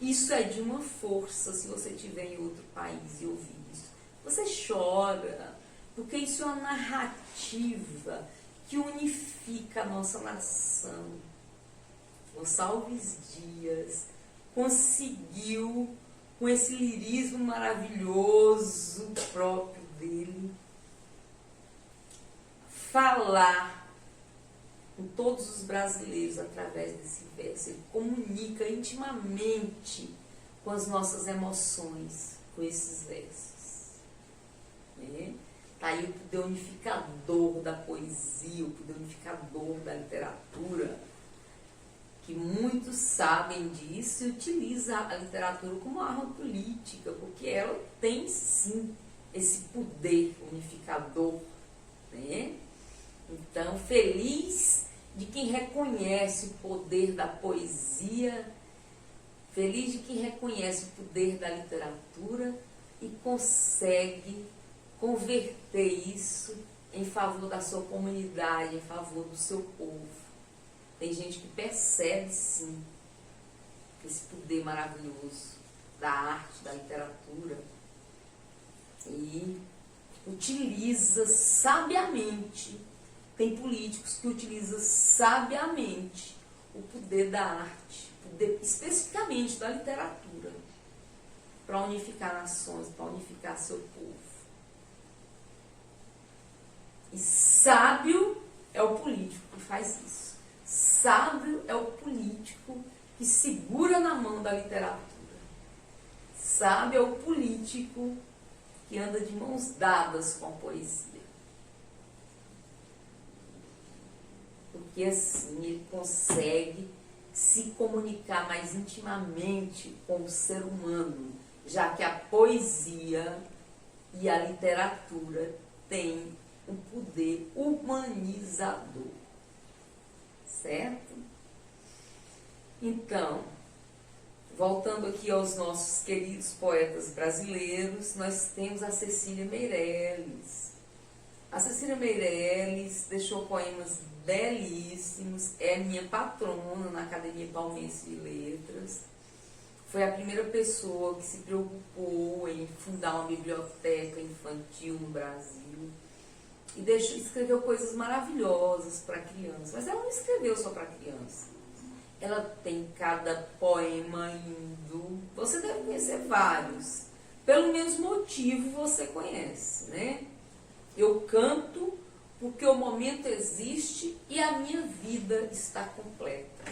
isso é de uma força, se você estiver em outro país e ouvir isso. Você chora, porque isso é uma narrativa que unifica a nossa nação. Gonçalves Dias conseguiu, com esse lirismo maravilhoso próprio dele, falar com todos os brasileiros através desse verso. Ele comunica intimamente com as nossas emoções com esses versos. Está aí o poder unificador da poesia, o poder unificador da literatura, que muitos sabem disso e utilizam a literatura como arma política, porque ela tem sim esse poder unificador, né? Então, feliz de quem reconhece o poder da poesia, feliz de quem reconhece o poder da literatura e consegue converter isso em favor da sua comunidade, em favor do seu povo. Tem gente que percebe, sim, esse poder maravilhoso da arte, da literatura, e utiliza sabiamente. Tem políticos que utilizam sabiamente o poder da arte, poder especificamente da literatura, para unificar nações, para unificar seu povo. E sábio é o político que faz isso. Sábio é o político que segura na mão da literatura. Sábio é o político que anda de mãos dadas com a poesia. Porque assim ele consegue se comunicar mais intimamente com o ser humano, já que a poesia e a literatura têm um poder humanizador. Certo? Então, voltando aqui aos nossos queridos poetas brasileiros, nós temos a Cecília Meirelles. A Cecília Meirelles deixou poemas belíssimos, é minha patrona na Academia Palmense de Letras. Foi a primeira pessoa que se preocupou em fundar uma biblioteca infantil no Brasil. E escreveu coisas maravilhosas para criança. Mas ela não escreveu só para criança. Ela tem cada poema lindo. Você deve conhecer vários. Pelo mesmo motivo você conhece, né? Eu canto porque o momento existe e a minha vida está completa.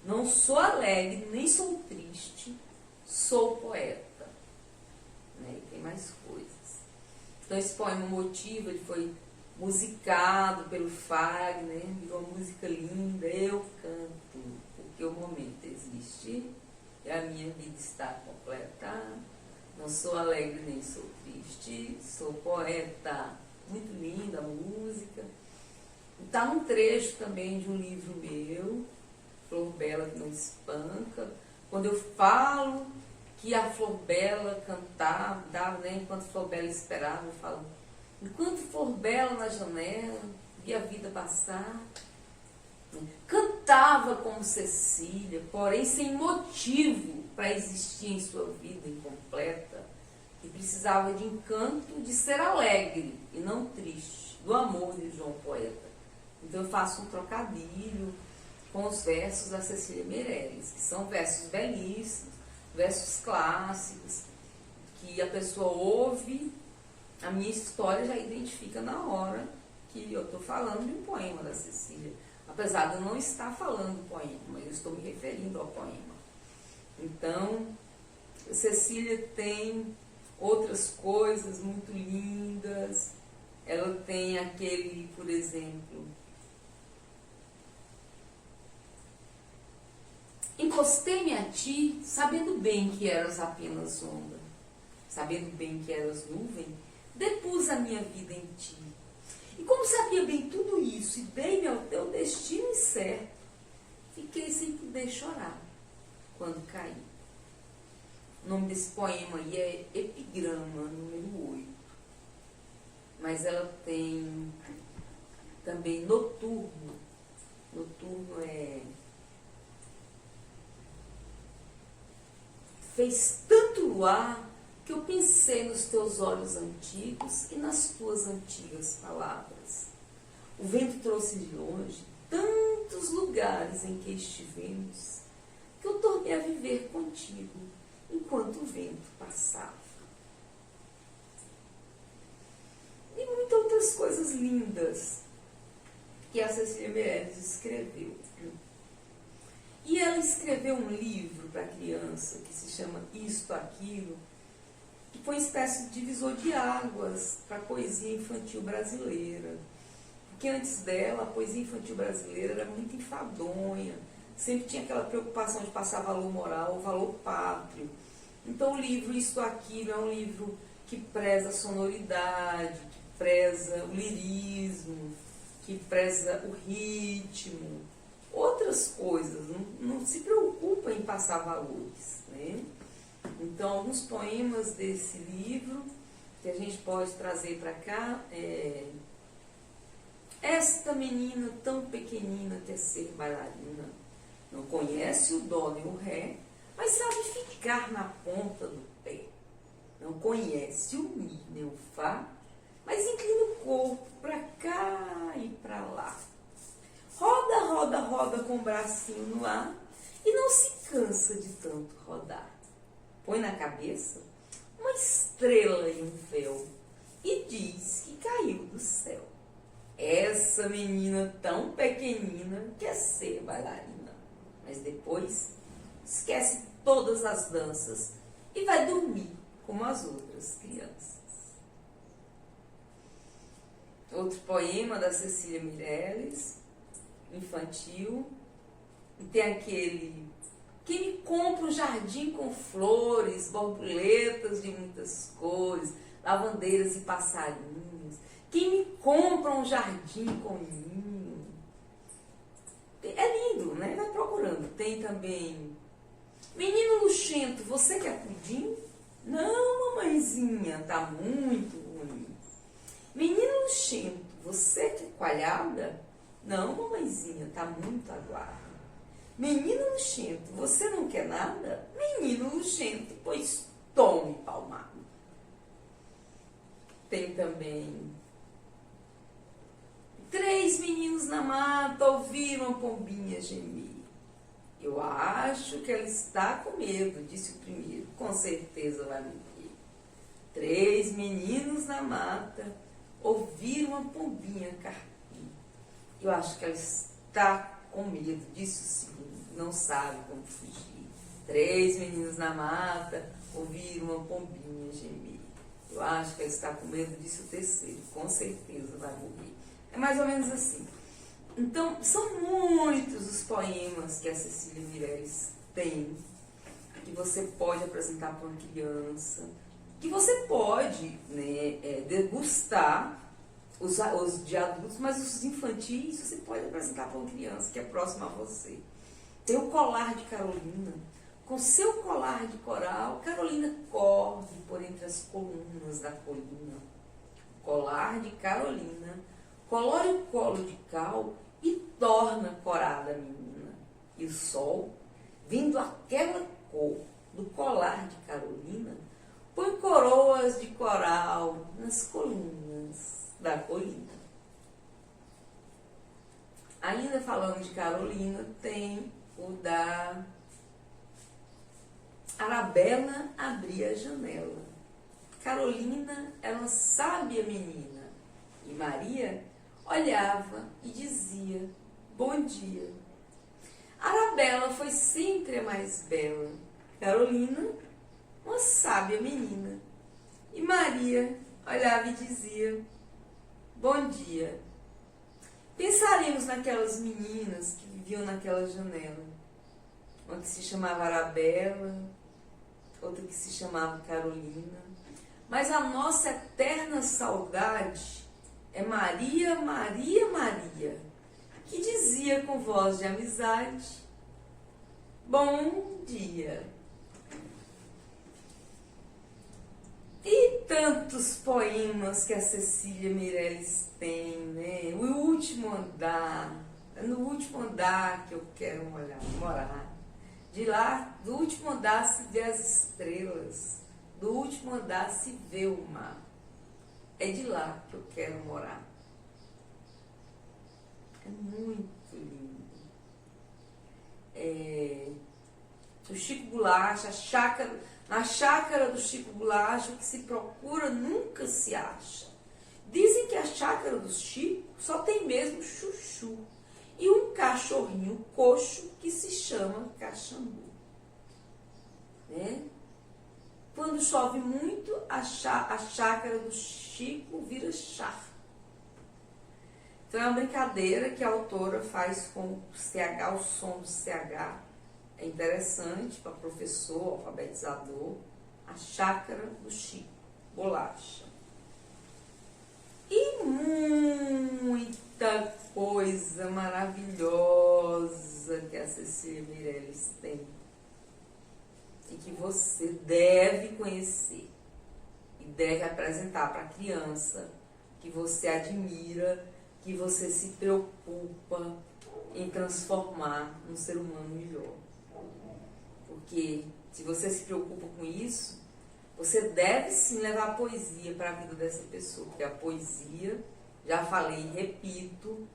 Não sou alegre, nem sou triste, sou poeta. Né? E tem mais coisas. Então esse poema Motiva, ele foi musicado pelo Fagner, virou uma música linda. Eu canto porque o momento existe e a minha vida está completa. Não sou alegre nem sou triste, sou poeta. Muito linda a música. Está um trecho também de um livro meu, Flor Bela que não espanca. Quando eu falo que a Flor Bela cantava, né, enquanto Flor Bela esperava, eu falo, enquanto Flor Bela na janela, via a vida passar, cantava como Cecília, porém sem motivo para existir em sua vida incompleta, e precisava de encanto de ser alegre e não triste, do amor de João Poeta. Então eu faço um trocadilho com os versos da Cecília Meirelles, que são versos belíssimos, versos clássicos, que a pessoa ouve, a minha história já identifica na hora que eu estou falando de um poema da Cecília. Apesar de eu não estar falando do poema, mas eu estou me referindo ao poema. Então, Cecília tem outras coisas muito lindas. Ela tem aquele, por exemplo, encostei-me a ti, sabendo bem que eras apenas onda, sabendo bem que eras nuvem, depus a minha vida em ti. E como sabia bem tudo isso e dei-me ao teu destino incerto, fiquei sem poder chorar quando caí. O nome desse poema aí é Epigrama, número 8. Mas ela tem também Noturno. Noturno é... Fez tanto luar que eu pensei nos teus olhos antigos e nas tuas antigas palavras. O vento trouxe de longe tantos lugares em que estivemos que eu tornei a viver contigo enquanto o vento passava. E muitas outras coisas lindas que a Cecília Meirelles escreveu. E ela escreveu um livro para criança que se chama Isto, Aquilo, que foi uma espécie de divisor de águas para a poesia infantil brasileira. Porque antes dela, a poesia infantil brasileira era muito enfadonha, sempre tinha aquela preocupação de passar valor moral ou valor pátrio. Então o livro Isto, Aquilo é um livro que preza a sonoridade, que preza o lirismo, que preza o ritmo, outras coisas, não se preocupa em passar valores, né? Então, alguns poemas desse livro que a gente pode trazer para cá é: esta menina tão pequenina quer ser bailarina, não conhece o dó nem o ré, mas sabe ficar na ponta do pé. Não conhece o mi nem o fá, mas inclina o corpo para cá e para lá. Roda, roda, roda com o bracinho no ar e não se cansa de tanto rodar. Põe na cabeça uma estrela e um véu e diz que caiu do céu. Essa menina tão pequenina quer ser bailarina, mas depois esquece todas as danças e vai dormir como as outras crianças. Outro poema da Cecília Meirelles, infantil, e tem aquele: quem me compra um jardim com flores, borboletas de muitas cores, lavandeiras e passarinhos, quem me compra um jardim com ninho. É lindo, né? Vai procurando. Tem também: menino luxento, você quer pudim? Não, mamãezinha, tá muito ruim. Menino luxento, você quer coalhada? Não, mamãezinha, tá muito aguada. Menino luxento, você não quer nada? Menino luxento, pois tome palmada. Tem também: 3 meninos na mata ouviram a pombinha gemer. Eu acho que ela está com medo, disse o primeiro, com certeza vai morrer. 3 meninos na mata ouvir uma pombinha carpir. Eu acho que ela está com medo disso sim, não sabe como fugir. 3 meninos na mata, ouvir uma pombinha gemer. Eu acho que ela está com medo disso o terceiro, com certeza vai morrer. É mais ou menos assim. Então, são muitos os poemas que a Cecília Meirelles tem, que você pode apresentar para uma criança, que você pode, né, degustar os de adultos, mas os infantis você pode apresentar para uma criança que é próxima a você. Tem o colar de Carolina. Com seu colar de coral, Carolina corre por entre as colunas da colina. Colar de Carolina colore o colo de cal e torna corada a menina. E o sol, vindo aquela cor do colar de Carolina, põe coroas de coral nas colunas da colina. Ainda falando de Carolina, tem o da Arabella abria a janela. Carolina era uma sábia menina e Maria olhava e dizia bom dia. Arabella foi sempre a mais bela. Carolina, uma sábia menina. E Maria olhava e dizia bom dia. Pensaríamos naquelas meninas que viviam naquela janela. Uma que se chamava Arabella, outra que se chamava Carolina. Mas a nossa eterna saudade é Maria, Maria, Maria, que dizia com voz de amizade, bom dia. E tantos poemas que a Cecília Meirelles tem, né? O último andar, é no último andar que eu quero morar. De lá, do último andar se vê as estrelas, do último andar se vê o mar. É de lá que eu quero morar. É muito lindo. O Chico Buarque, na chácara do Chico Buarque, o que se procura nunca se acha. Dizem que a chácara do Chico só tem mesmo chuchu e um cachorrinho coxo que se chama Caxambu. Né? Quando chove muito, a chácara do Chico vira charco. Então é uma brincadeira que a autora faz com o CH, o som do CH. É interessante para professor, alfabetizador. A chácara do Chico, bolacha. E muita coisa maravilhosa que a Cecília Meirelles tem. E que você deve conhecer. E deve apresentar para a criança que você admira, que você se preocupa em transformar num ser humano melhor. Porque se você se preocupa com isso, você deve sim levar a poesia para a vida dessa pessoa. Porque a poesia, já falei e repito,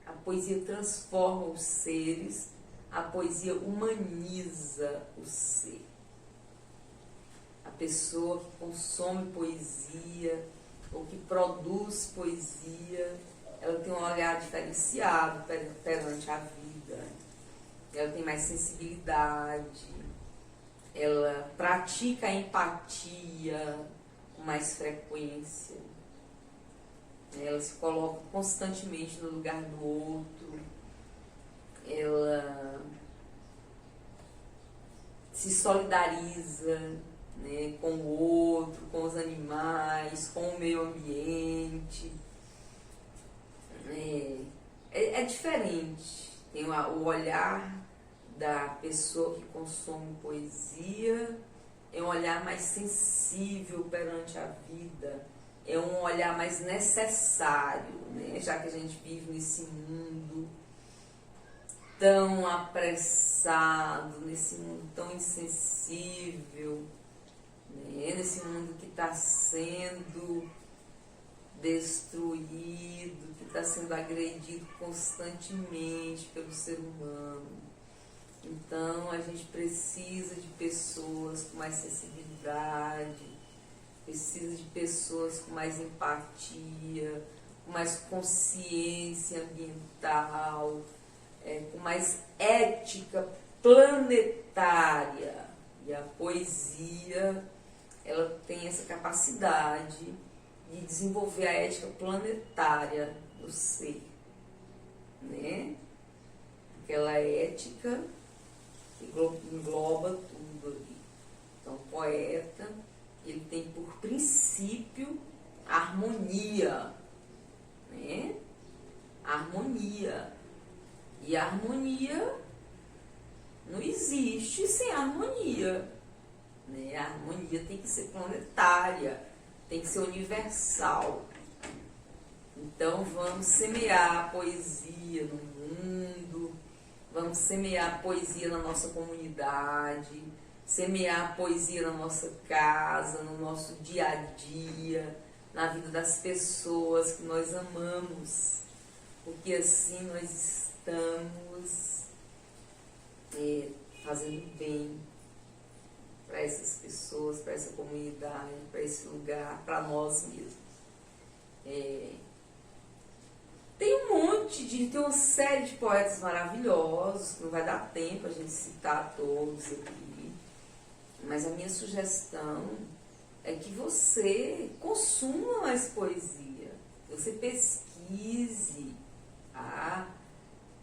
a poesia transforma os seres, a poesia humaniza o ser. A pessoa que consome poesia ou que produz poesia, ela tem um olhar diferenciado perante a vida, ela tem mais sensibilidade, ela pratica a empatia com mais frequência, ela se coloca constantemente no lugar do outro, ela se solidariza, né, com o outro, com os animais, com o meio ambiente. É diferente. Tem o olhar da pessoa que consome poesia, é um olhar mais sensível perante a vida, é um olhar mais necessário, né? Já que a gente vive nesse mundo tão apressado, nesse mundo tão insensível, né? Nesse mundo que está sendo destruído, que está sendo agredido constantemente pelo ser humano. Então, a gente precisa de pessoas com mais sensibilidade, precisa de pessoas com mais empatia, com mais consciência ambiental, com mais ética planetária. E a poesia, ela tem essa capacidade de desenvolver a ética planetária do ser, né? Aquela ética que engloba tudo ali. Então, o poeta, ele tem por princípio a harmonia, né? A harmonia. E a harmonia não existe sem harmonia, né? A harmonia tem que ser planetária, tem que ser universal. Então, vamos semear a poesia no mundo, vamos semear a poesia na nossa comunidade, semear a poesia na nossa casa, no nosso dia a dia, na vida das pessoas que nós amamos, porque assim nós estamos fazendo bem para essas pessoas, para essa comunidade, para esse lugar, para nós mesmos. Tem uma série de poetas maravilhosos, que não vai dar tempo a gente citar todos aqui, mas a minha sugestão é que você consuma mais poesia, que você pesquise, tá?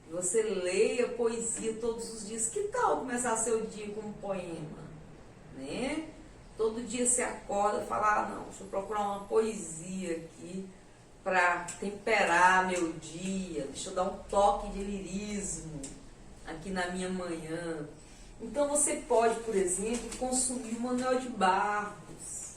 Que você leia poesia todos os dias. Que tal começar seu dia com um poema, né? Todo dia você acorda e fala, não, deixa eu procurar uma poesia aqui para temperar meu dia, deixa eu dar um toque de lirismo aqui na minha manhã. Então você pode, por exemplo, consumir o Manuel de Barros,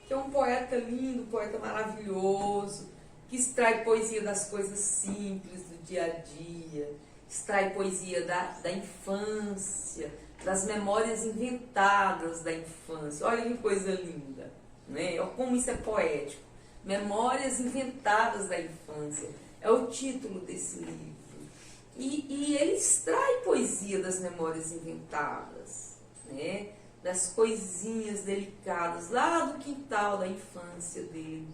que é um poeta lindo, um poeta maravilhoso, que extrai poesia das coisas simples do dia a dia, extrai poesia da infância, das memórias inventadas da infância. Olha que coisa linda, né? Como isso é poético. Memórias inventadas da infância é o título desse livro. E ele extrai poesia das memórias inventadas, né? Das coisinhas delicadas lá do quintal da infância dele.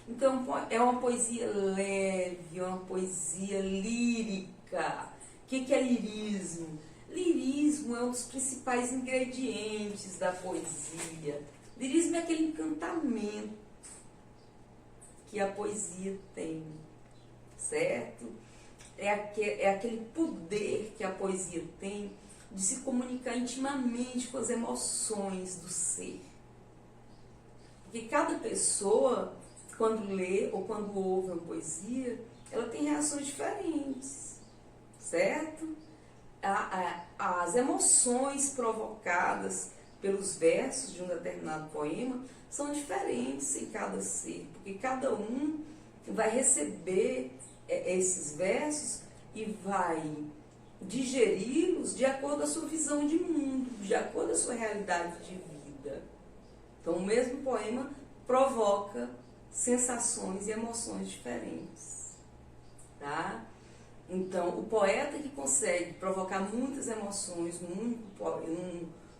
Então é uma poesia leve, é uma poesia lírica. O que é lirismo? Lirismo é um dos principais ingredientes da poesia. Lirismo é aquele encantamento que a poesia tem, certo? É aquele poder que a poesia tem de se comunicar intimamente com as emoções do ser. Porque cada pessoa, quando lê ou quando ouve uma poesia, ela tem reações diferentes, certo? As emoções provocadas pelos versos de um determinado poema são diferentes em cada ser, porque cada um vai receber esses versos e vai digeri-los de acordo com a sua visão de mundo, de acordo com a sua realidade de vida. Então, o mesmo poema provoca sensações e emoções diferentes, tá? Então, o poeta que consegue provocar muitas emoções num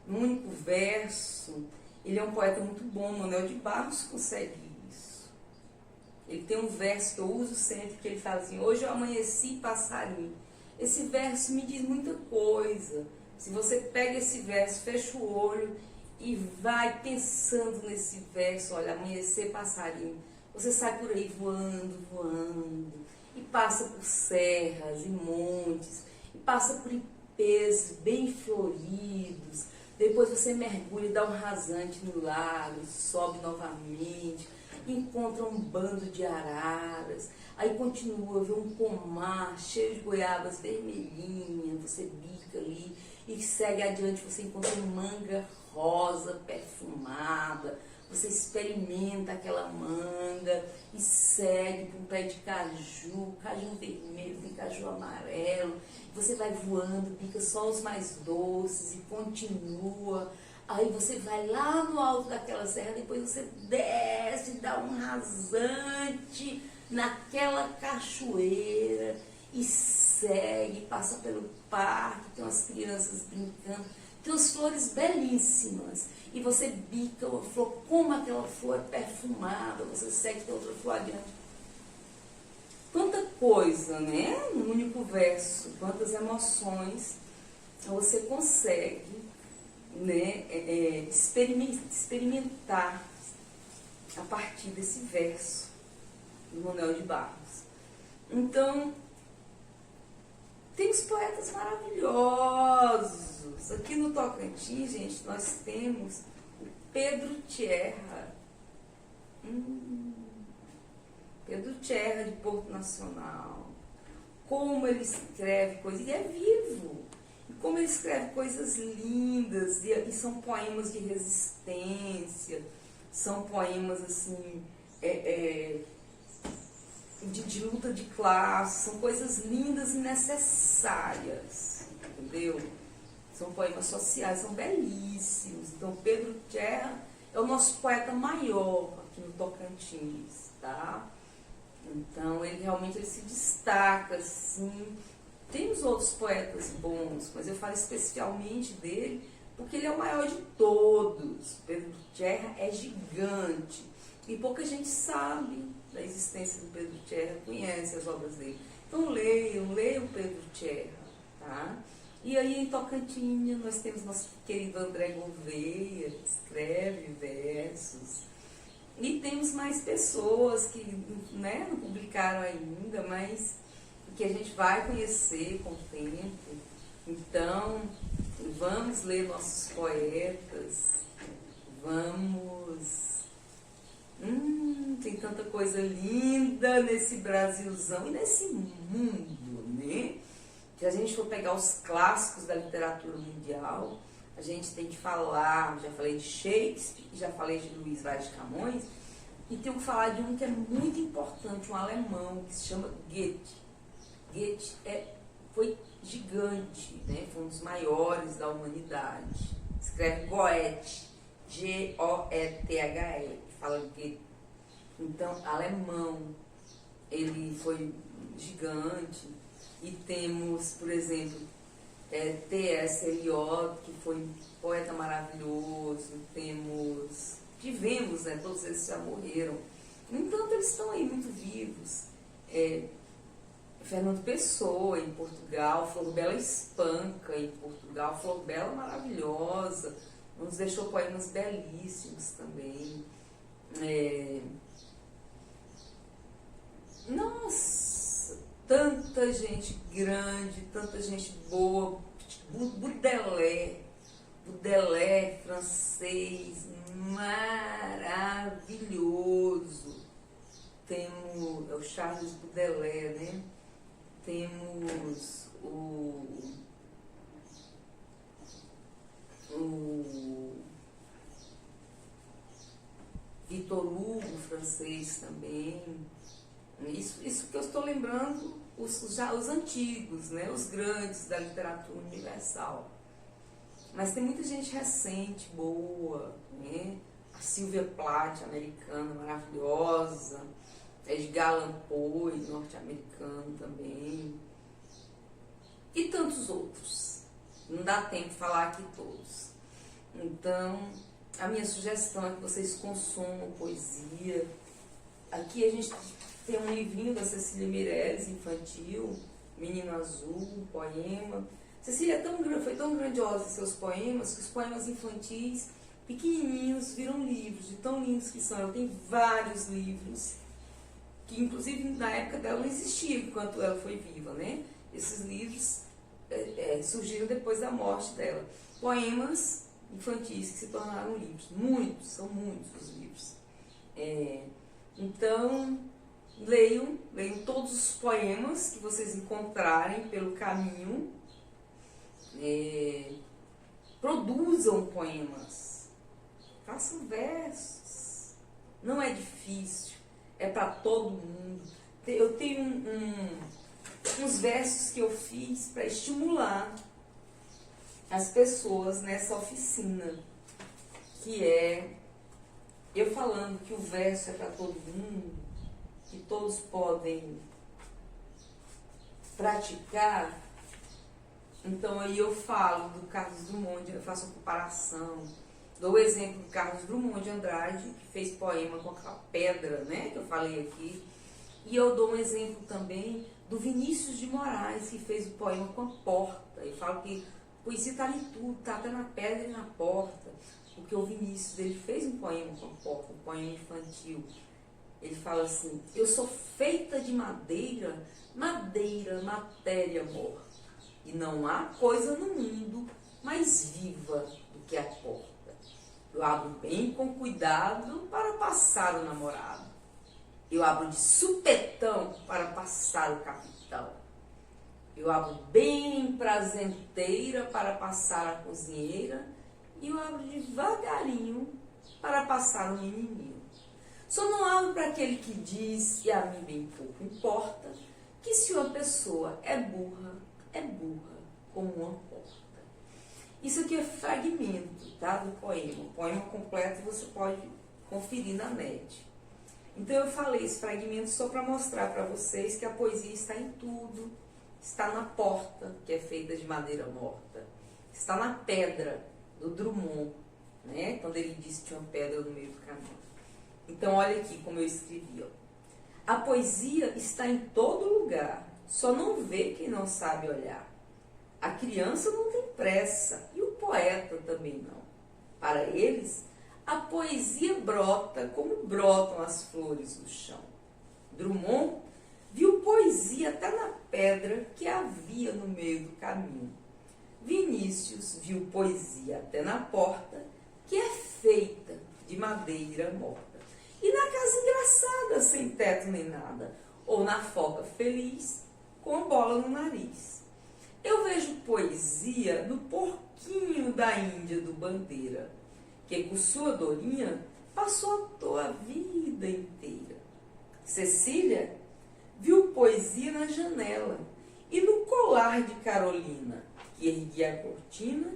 único verso, ele é um poeta muito bom. Manuel de Barros consegue isso. Ele tem um verso que eu uso sempre, que ele fala assim, hoje eu amanheci passarinho. Esse verso me diz muita coisa. Se você pega esse verso, fecha o olho e vai pensando nesse verso, olha, amanhecer passarinho, você sai por aí voando, voando, e passa por serras e montes, e passa por ipês bem floridos, depois você mergulha e dá um rasante no lago, sobe novamente, encontra um bando de araras, aí continua, vê um pomar cheio de goiabas vermelhinhas, você bica ali, e segue adiante, você encontra uma manga rosa perfumada, você experimenta aquela manga e segue para um pé de caju, caju vermelho, tem caju amarelo, você vai voando, pica só os mais doces e continua, aí você vai lá no alto daquela serra, depois você desce, dá um rasante naquela cachoeira e segue, passa pelo parque, tem umas crianças brincando, tem umas flores belíssimas. E você bica uma flor, como aquela flor é perfumada, você segue tem outra flor adiante. Quanta coisa, né? No único verso, quantas emoções você consegue, né, experimentar a partir desse verso do Manuel de Barros. Então, temos poetas maravilhosos. Aqui no Tocantins, gente, nós temos o Pedro Tierra. Pedro Tierra, de Porto Nacional. Como ele escreve coisas, e é vivo. E como ele escreve coisas lindas, e são poemas de resistência, são poemas assim, de luta de classe, são coisas lindas e necessárias, entendeu? São poemas sociais, são belíssimos. Então, Pedro Tierra é o nosso poeta maior aqui no Tocantins, tá? Então, ele realmente se destaca, assim. Tem os outros poetas bons, mas eu falo especialmente dele, porque ele é o maior de todos. Pedro Tierra é gigante. E pouca gente sabe da existência do Pedro Tierra, conhece as obras dele. Então leiam Pedro Tierra, tá? E aí em Tocantins nós temos nosso querido André Gouveia, que escreve versos. E temos mais pessoas que, né, não publicaram ainda, mas que a gente vai conhecer com o tempo. Então, vamos ler nossos poetas, vamos... tem tanta coisa linda nesse Brasilzão e nesse mundo, né? Se a gente for pegar os clássicos da literatura mundial, a gente tem que falar, já falei de Shakespeare, já falei de Luiz Vaz de Camões, e tenho que falar de um que é muito importante, um alemão, que se chama Goethe. Goethe foi gigante, né? Foi um dos maiores da humanidade. Escreve Goethe, G-O-E-T-H-E, fala Goethe. Então, alemão, ele foi gigante. E temos, por exemplo, T.S. Eliot, que foi um poeta maravilhoso. Tivemos, né? Todos eles já morreram. No entanto, eles estão aí muito vivos. Fernando Pessoa, em Portugal, Flor Bela Espanca, em Portugal, Flor Bela maravilhosa, nos deixou poemas belíssimos também. Nossa, tanta gente grande, tanta gente boa. Baudelaire, francês, maravilhoso. Temos o Charles Baudelaire, né? Temos o Victor Hugo, francês também. Isso que eu estou lembrando, os antigos, né? Os grandes da literatura universal. Mas tem muita gente recente, boa, né? A Sylvia Plath, americana, maravilhosa. Edgar Allan Poe, norte-americano também. E tantos outros. Não dá tempo de falar aqui todos. Então, a minha sugestão é que vocês consumam poesia. Aqui a gente tem um livrinho da Cecília Meirelles, infantil, Menino Azul, um poema. Cecília foi tão grandiosa em seus poemas, que os poemas infantis, pequenininhos, viram livros, de tão lindos que são. Ela tem vários livros, que inclusive na época dela não existia, enquanto ela foi viva, né? Esses livros surgiram depois da morte dela. Poemas infantis que se tornaram livros. São muitos os livros. Então, leiam todos os poemas que vocês encontrarem pelo caminho. Produzam poemas. Façam versos. Não é difícil. É para todo mundo. Eu tenho uns versos que eu fiz para estimular as pessoas nessa oficina, que é eu falando que o verso é para todo mundo, que todos podem praticar, Então aí eu falo do Carlos Drummond, eu faço uma comparação, dou o exemplo do Carlos Drummond de Andrade, que fez poema com aquela pedra, né, que eu falei aqui. E eu dou um exemplo também do Vinícius de Moraes, que fez o poema com a porta. Eu falo que a poesia está em tudo, está até na pedra e na porta. Porque o Vinícius, ele fez um poema com a porta, um poema infantil. Ele fala assim: eu sou feita de madeira, madeira, matéria morta. E não há coisa no mundo mais viva do que a porta. Eu abro bem com cuidado para passar o namorado. Eu abro de supetão para passar o capitão. Eu abro bem prazenteira para passar a cozinheira. E eu abro devagarinho para passar o menininho. Só não abro para aquele que diz, e a mim bem pouco importa, que se uma pessoa é burra como uma porta. Isso aqui é fragmento, tá, do poema. O poema completo você pode conferir na net. Então eu falei esse fragmento só para mostrar para vocês que a poesia está em tudo. Está na porta, que é feita de madeira morta. Está na pedra, do Drummond, né? Quando ele disse que tinha uma pedra no meio do caminho. Então olha aqui como eu escrevi. Ó. A poesia está em todo lugar, só não vê quem não sabe olhar. A criança não tem pressa e o poeta também não. Para eles, a poesia brota como brotam as flores do chão. Drummond viu poesia até na pedra que havia no meio do caminho. Vinícius viu poesia até na porta que é feita de madeira morta. E na casa engraçada, sem teto nem nada, ou na foca feliz, com a bola no nariz. Eu vejo poesia no porquinho da Índia do Bandeira, que com sua Dorinha passou à toa a vida inteira. Cecília viu poesia na janela e no colar de Carolina, que erguia a cortina,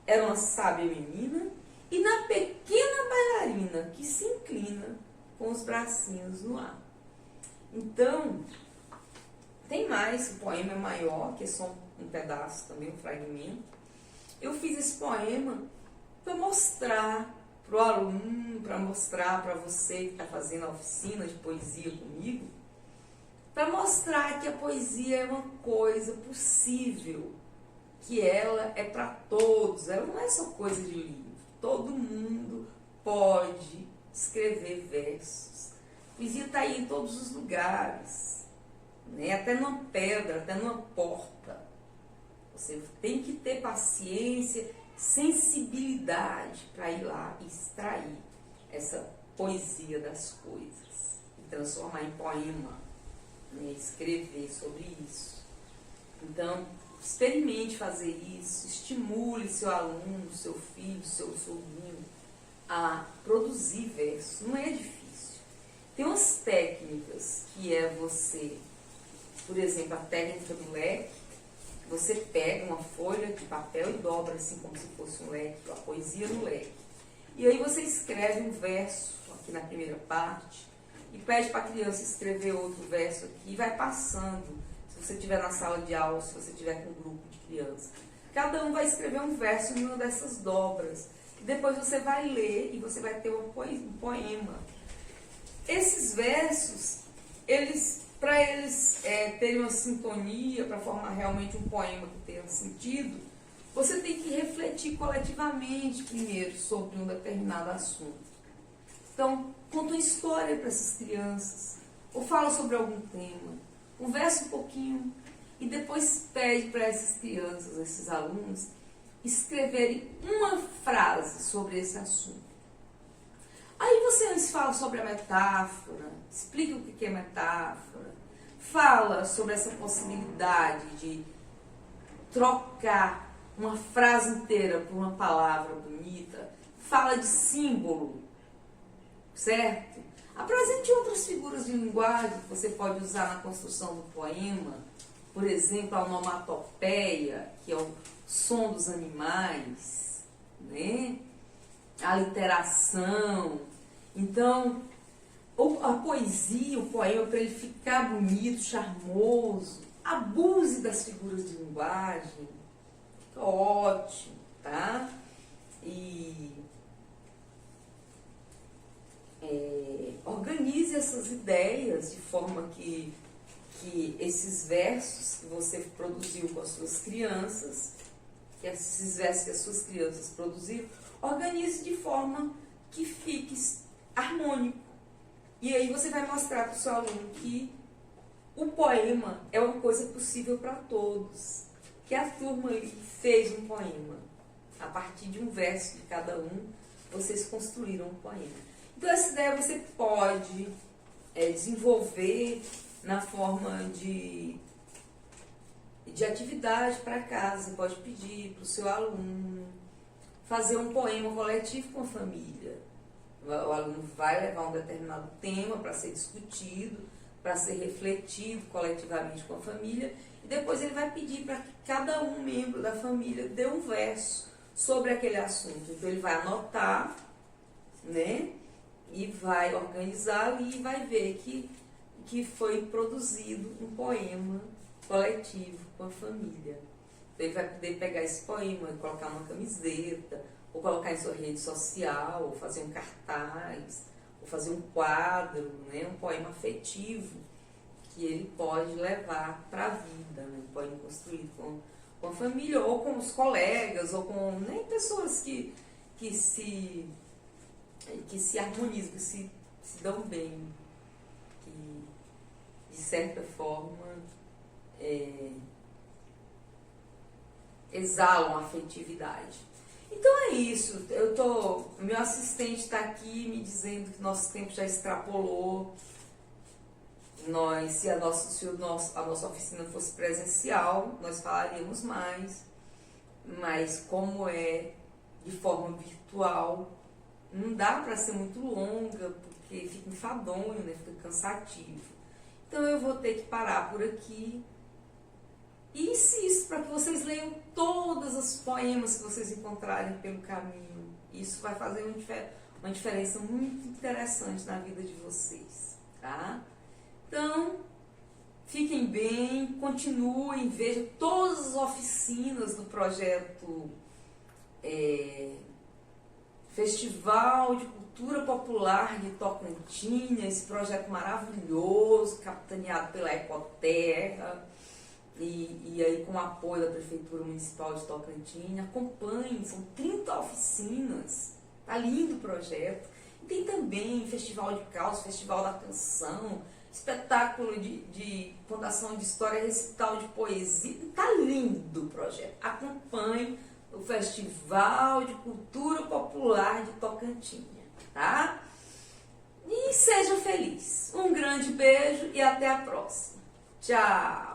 era uma sábia menina, e na pequena bailarina que se inclina com os bracinhos no ar. Então, tem mais, o poema é maior, que é só um pedaço também, um fragmento. Eu fiz esse poema para mostrar para o aluno, para mostrar para você que está fazendo a oficina de poesia comigo, para mostrar que a poesia é uma coisa possível, que ela é para todos, ela não é só coisa de livro. Todo mundo pode escrever versos. A poesia está aí em todos os lugares, né? Até numa pedra, até numa porta. Você tem que ter paciência, sensibilidade para ir lá e extrair essa poesia das coisas e transformar em poema, né? Escrever sobre isso. Então, experimente fazer isso, estimule seu aluno, seu filho, seu sobrinho a produzir versos. Não é difícil. Tem umas técnicas que é você, por exemplo, a técnica do leque. Você pega uma folha de papel e dobra assim como se fosse um leque, a poesia no leque. E aí você escreve um verso aqui na primeira parte e pede para a criança escrever outro verso aqui e vai passando. Se você estiver na sala de aula, se você estiver com um grupo de crianças. Cada um vai escrever um verso em uma dessas dobras. E depois você vai ler e você vai ter um poema. Esses versos, para eles terem uma sintonia, para formar realmente um poema que tenha sentido, você tem que refletir coletivamente primeiro sobre um determinado assunto. Então, conta uma história para essas crianças, ou fala sobre algum tema. Conversa um pouquinho e depois pede para essas crianças, esses alunos, escreverem uma frase sobre esse assunto. Aí você antes fala sobre a metáfora, explica o que é metáfora, fala sobre essa possibilidade de trocar uma frase inteira por uma palavra bonita, fala de símbolo, certo? Apresente outras figuras de linguagem que você pode usar na construção do poema. Por exemplo, a onomatopeia, que é o som dos animais, né? A literação. Então, a poesia, o poema, para ele ficar bonito, charmoso, abuse das figuras de linguagem, ótimo, tá? E organize essas ideias de forma que esses versos que você produziu com as suas crianças, que esses versos que as suas crianças produziram, organize de forma que fique harmônico. E aí você vai mostrar para o seu aluno que o poema é uma coisa possível para todos. Que a turma fez um poema. A partir de um verso de cada um, vocês construíram um poema. Então essa ideia você pode desenvolver na forma de atividade para casa. Você pode pedir para o seu aluno fazer um poema coletivo com a família. O aluno vai levar um determinado tema para ser discutido, para ser refletido coletivamente com a família, e depois ele vai pedir para que cada um membro da família dê um verso sobre aquele assunto. Então ele vai anotar, né? E vai organizar e vai ver que foi produzido um poema coletivo com a família. Então ele vai poder pegar esse poema e colocar numa camiseta, ou colocar em sua rede social, ou fazer um cartaz, ou fazer um quadro, né? Um poema afetivo que ele pode levar para a vida, né? Um poema construído com a família, ou com os colegas, ou com pessoas que se harmonizam, que se dão bem, que de certa forma exalam afetividade. Então é isso. Meu assistente está aqui me dizendo que nosso tempo já extrapolou. Se a nossa oficina fosse presencial, nós falaríamos mais, mas como é de forma virtual, não dá para ser muito longa, porque fica enfadonho, né? Fica cansativo. Então eu vou ter que parar por aqui. E insisto para que vocês leiam todos os poemas que vocês encontrarem pelo caminho. Isso vai fazer uma diferença muito interessante na vida de vocês, tá? Então, fiquem bem, continuem, vejam todas as oficinas do projeto Festival de Cultura Popular de Tocantinha, esse projeto maravilhoso, capitaneado pela Ecoterra, e aí com o apoio da Prefeitura Municipal de Tocantinha. Acompanhem, são 30 oficinas, tá lindo o projeto. E tem também Festival de Caos, Festival da Canção, espetáculo de contação de história, recital de poesia. Tá lindo o projeto. Acompanhe o Festival de Cultura Popular de Tocantinha, tá? E seja feliz. Um grande beijo e até a próxima. Tchau!